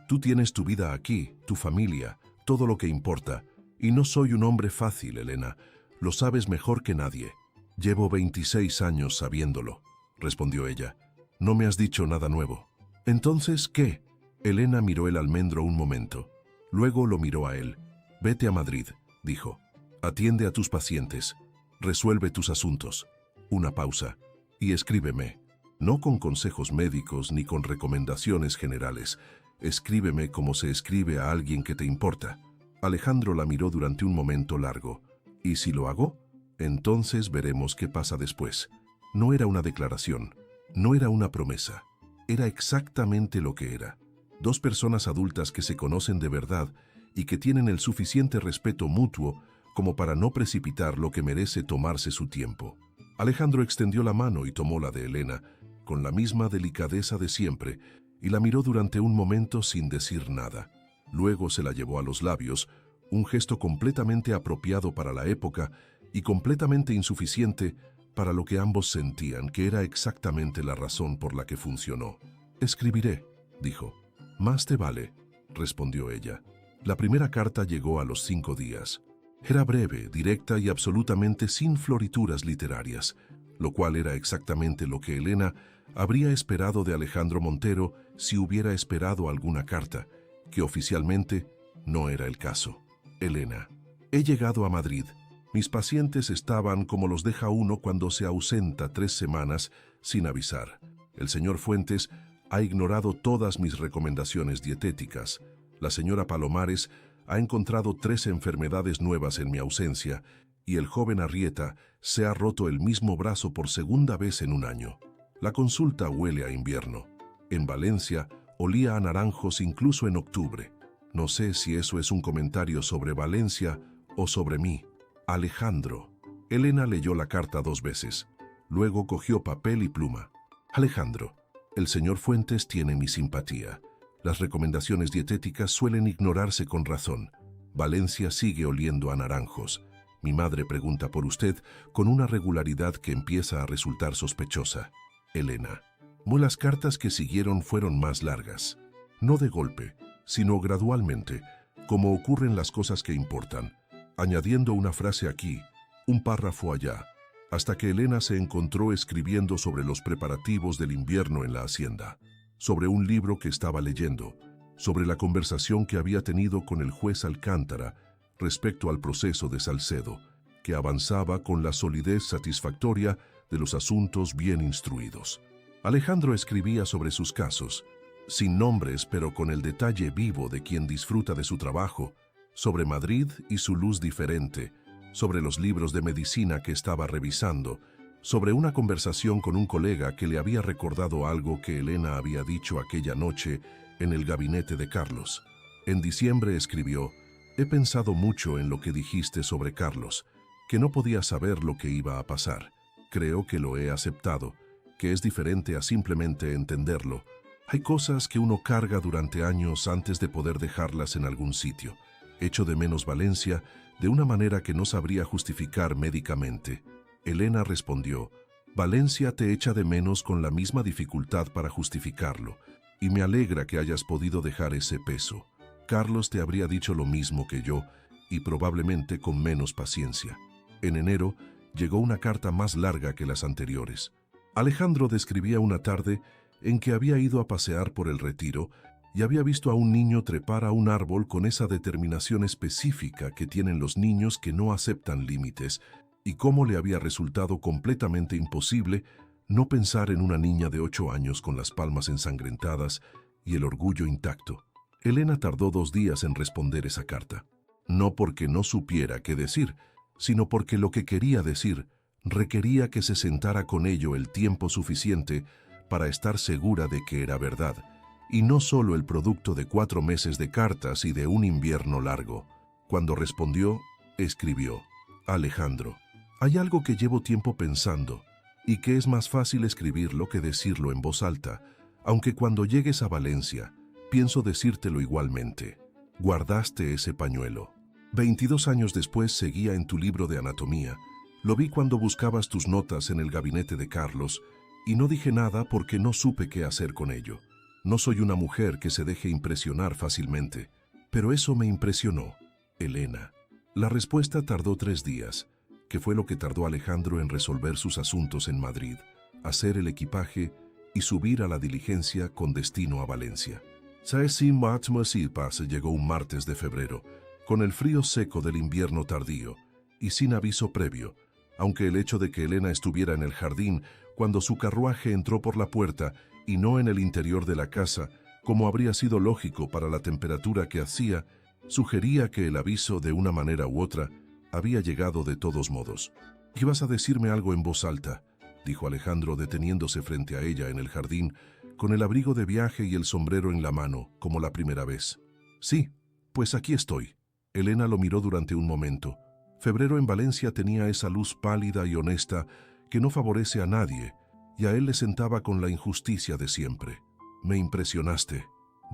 [SPEAKER 1] Tú tienes tu vida aquí, tu familia, todo lo que importa. Y no soy un hombre fácil, Elena. Lo sabes mejor que nadie». «Llevo 26 años sabiéndolo», respondió ella. «No me has dicho nada nuevo». «¿Entonces qué?». Elena miró el almendro un momento. Luego lo miró a él. «Vete a Madrid», dijo. «Atiende a tus pacientes. Resuelve tus asuntos». Una pausa. «Y escríbeme. No con consejos médicos ni con recomendaciones generales. Escríbeme como se escribe a alguien que te importa». Alejandro la miró durante un momento largo. ¿Y si lo hago? Entonces veremos qué pasa después. No era una declaración, no era una promesa. Era exactamente lo que era. Dos personas adultas que se conocen de verdad y que tienen el suficiente respeto mutuo como para no precipitar lo que merece tomarse su tiempo. Alejandro extendió la mano y tomó la de Elena, con la misma delicadeza de siempre, y la miró durante un momento sin decir nada. Luego se la llevó a los labios, un gesto completamente apropiado para la época y completamente insuficiente para lo que ambos sentían que era exactamente la razón por la que funcionó. «Escribiré», dijo. «Más te vale», respondió ella. La primera carta llegó a los 5 días. Era breve, directa y absolutamente sin florituras literarias, lo cual era exactamente lo que Elena habría esperado de Alejandro Montero si hubiera esperado alguna carta, que oficialmente no era el caso. Elena: «He llegado a Madrid. Mis pacientes estaban como los deja uno cuando se ausenta 3 semanas sin avisar. El señor Fuentes ha ignorado todas mis recomendaciones dietéticas. La señora Palomares ha encontrado 3 enfermedades nuevas en mi ausencia y el joven Arrieta se ha roto el mismo brazo por segunda vez en un año. La consulta huele a invierno. En Valencia olía a naranjos incluso en octubre. No sé si eso es un comentario sobre Valencia o sobre mí. Alejandro». Elena leyó la carta 2 veces. Luego cogió papel y pluma. «Alejandro, el señor Fuentes tiene mi simpatía. Las recomendaciones dietéticas suelen ignorarse con razón. Valencia sigue oliendo a naranjos. Mi madre pregunta por usted con una regularidad que empieza a resultar sospechosa. Elena». Las cartas que siguieron fueron más largas. No de golpe, sino gradualmente, como ocurren las cosas que importan, añadiendo una frase aquí, un párrafo allá, hasta que Elena se encontró escribiendo sobre los preparativos del invierno en la hacienda, sobre un libro que estaba leyendo, sobre la conversación que había tenido con el juez Alcántara respecto al proceso de Salcedo, que avanzaba con la solidez satisfactoria de los asuntos bien instruidos. Alejandro escribía sobre sus casos, sin nombres pero con el detalle vivo de quien disfruta de su trabajo, sobre Madrid y su luz diferente, sobre los libros de medicina que estaba revisando, sobre una conversación con un colega que le había recordado algo que Elena había dicho aquella noche en el gabinete de Carlos. En diciembre escribió: «He pensado mucho en lo que dijiste sobre Carlos, que no podía saber lo que iba a pasar. Creo que lo he aceptado, que es diferente a simplemente entenderlo. Hay cosas que uno carga durante años antes de poder dejarlas en algún sitio. Echo de menos Valencia de una manera que no sabría justificar médicamente». Elena respondió: «Valencia te echa de menos con la misma dificultad para justificarlo, y me alegra que hayas podido dejar ese peso. Carlos te habría dicho lo mismo que yo, y probablemente con menos paciencia». En enero llegó una carta más larga que las anteriores. Alejandro describía una tarde en que había ido a pasear por el Retiro y había visto a un niño trepar a un árbol con esa determinación específica que tienen los niños que no aceptan límites, y cómo le había resultado completamente imposible no pensar en una niña de 8 años con las palmas ensangrentadas y el orgullo intacto. Elena tardó 2 días en responder esa carta. No porque no supiera qué decir, sino porque lo que quería decir requería que se sentara con ello el tiempo suficiente para estar segura de que era verdad, y no solo el producto de 4 meses de cartas y de un invierno largo. Cuando respondió, escribió: «Alejandro, hay algo que llevo tiempo pensando, y que es más fácil escribirlo que decirlo en voz alta, aunque cuando llegues a Valencia, pienso decírtelo igualmente. Guardaste ese pañuelo. 22 años después seguía en tu libro de anatomía. Lo vi cuando buscabas tus notas en el gabinete de Carlos, y no dije nada porque no supe qué hacer con ello. No soy una mujer que se deje impresionar fácilmente, pero eso me impresionó. Elena». La respuesta tardó 3 días, que fue lo que tardó Alejandro en resolver sus asuntos en Madrid, hacer el equipaje y subir a la diligencia con destino a Valencia. Se llegó un martes de febrero, con el frío seco del invierno tardío, y sin aviso previo, aunque el hecho de que Elena estuviera en el jardín cuando su carruaje entró por la puerta y no en el interior de la casa, como habría sido lógico para la temperatura que hacía, Sugería que el aviso, de una manera u otra, había llegado de todos modos. «¿Ibas a decirme algo en voz alta?», dijo Alejandro, deteniéndose frente a ella en el jardín, con el abrigo de viaje y el sombrero en la mano, como la primera vez. «Sí, pues aquí estoy». Elena lo miró durante un momento. Febrero en Valencia tenía esa luz pálida y honesta que no favorece a nadie, y a él le sentaba con la injusticia de siempre. «Me impresionaste»,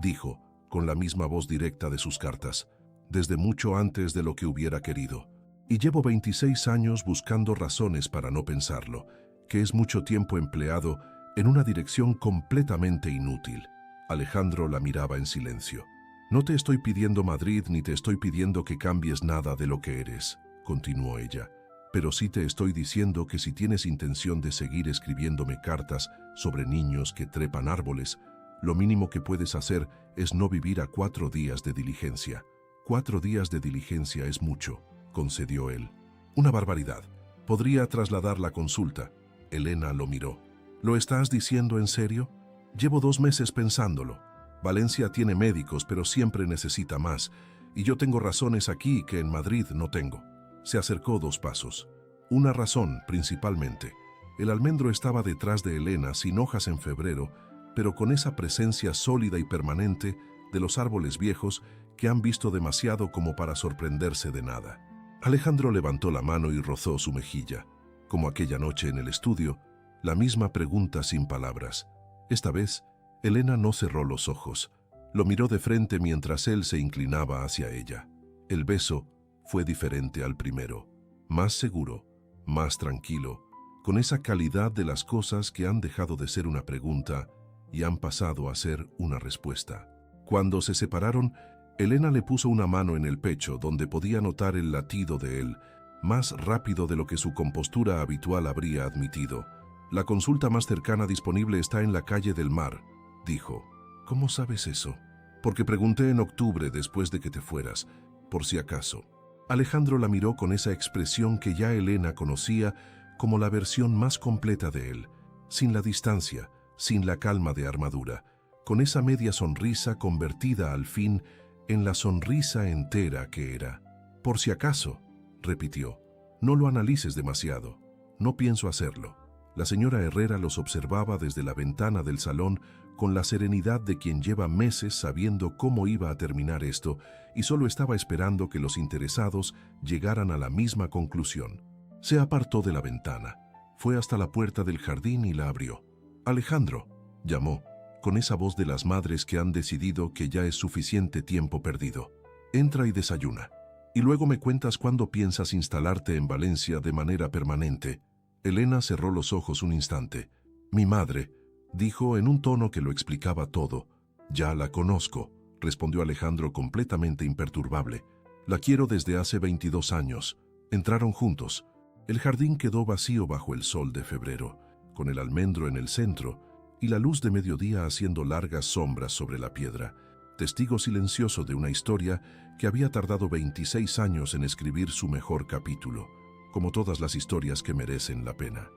[SPEAKER 1] dijo, con la misma voz directa de sus cartas, «desde mucho antes de lo que hubiera querido. Y llevo 26 años buscando razones para no pensarlo, que es mucho tiempo empleado en una dirección completamente inútil». Alejandro la miraba en silencio. «No te estoy pidiendo Madrid ni te estoy pidiendo que cambies nada de lo que eres», continuó ella. «Pero sí te estoy diciendo que si tienes intención de seguir escribiéndome cartas sobre niños que trepan árboles, lo mínimo que puedes hacer es no vivir a 4 días de diligencia». «4 días de diligencia es mucho», concedió él. «Una barbaridad. Podría trasladar la consulta». Elena lo miró. «¿Lo estás diciendo en serio? Llevo 2 meses pensándolo. Valencia tiene médicos, pero siempre necesita más, y yo tengo razones aquí que en Madrid no tengo». Se acercó 2 pasos. Una razón, principalmente. El almendro estaba detrás de Elena, sin hojas en febrero, pero con esa presencia sólida y permanente de los árboles viejos que han visto demasiado como para sorprenderse de nada. Alejandro levantó la mano y rozó su mejilla. Como aquella noche en el estudio, la misma pregunta sin palabras. Esta vez, Elena no cerró los ojos. Lo miró de frente mientras él se inclinaba hacia ella. El beso fue diferente al primero, más seguro, más tranquilo, con esa calidad de las cosas que han dejado de ser una pregunta y han pasado a ser una respuesta. Cuando se separaron, Elena le puso una mano en el pecho donde podía notar el latido de él, más rápido de lo que su compostura habitual habría admitido. «La consulta más cercana disponible está en la calle del Mar», dijo. «¿Cómo sabes eso?» «Porque pregunté en octubre después de que te fueras, por si acaso». Alejandro la miró con esa expresión que ya Elena conocía como la versión más completa de él, sin la distancia, sin la calma de armadura, con esa media sonrisa convertida al fin en la sonrisa entera que era. «Por si acaso», repitió. «No lo analices demasiado. No pienso hacerlo». La señora Herrera los observaba desde la ventana del salón con la serenidad de quien lleva meses sabiendo cómo iba a terminar esto y solo estaba esperando que los interesados llegaran a la misma conclusión. Se apartó de la ventana, fue hasta la puerta del jardín y la abrió. «Alejandro», llamó, con esa voz de las madres que han decidido que ya es suficiente tiempo perdido. «Entra y desayuna. Y luego me cuentas cuándo piensas instalarte en Valencia de manera permanente». Elena cerró los ojos un instante. «Mi madre», dijo en un tono que lo explicaba todo. «Ya la conozco», respondió Alejandro completamente imperturbable. «La quiero desde hace 22 años. Entraron juntos». El jardín quedó vacío bajo el sol de febrero, con el almendro en el centro y la luz de mediodía haciendo largas sombras sobre la piedra, testigo silencioso de una historia que había tardado 26 años en escribir su mejor capítulo, como todas las historias que merecen la pena.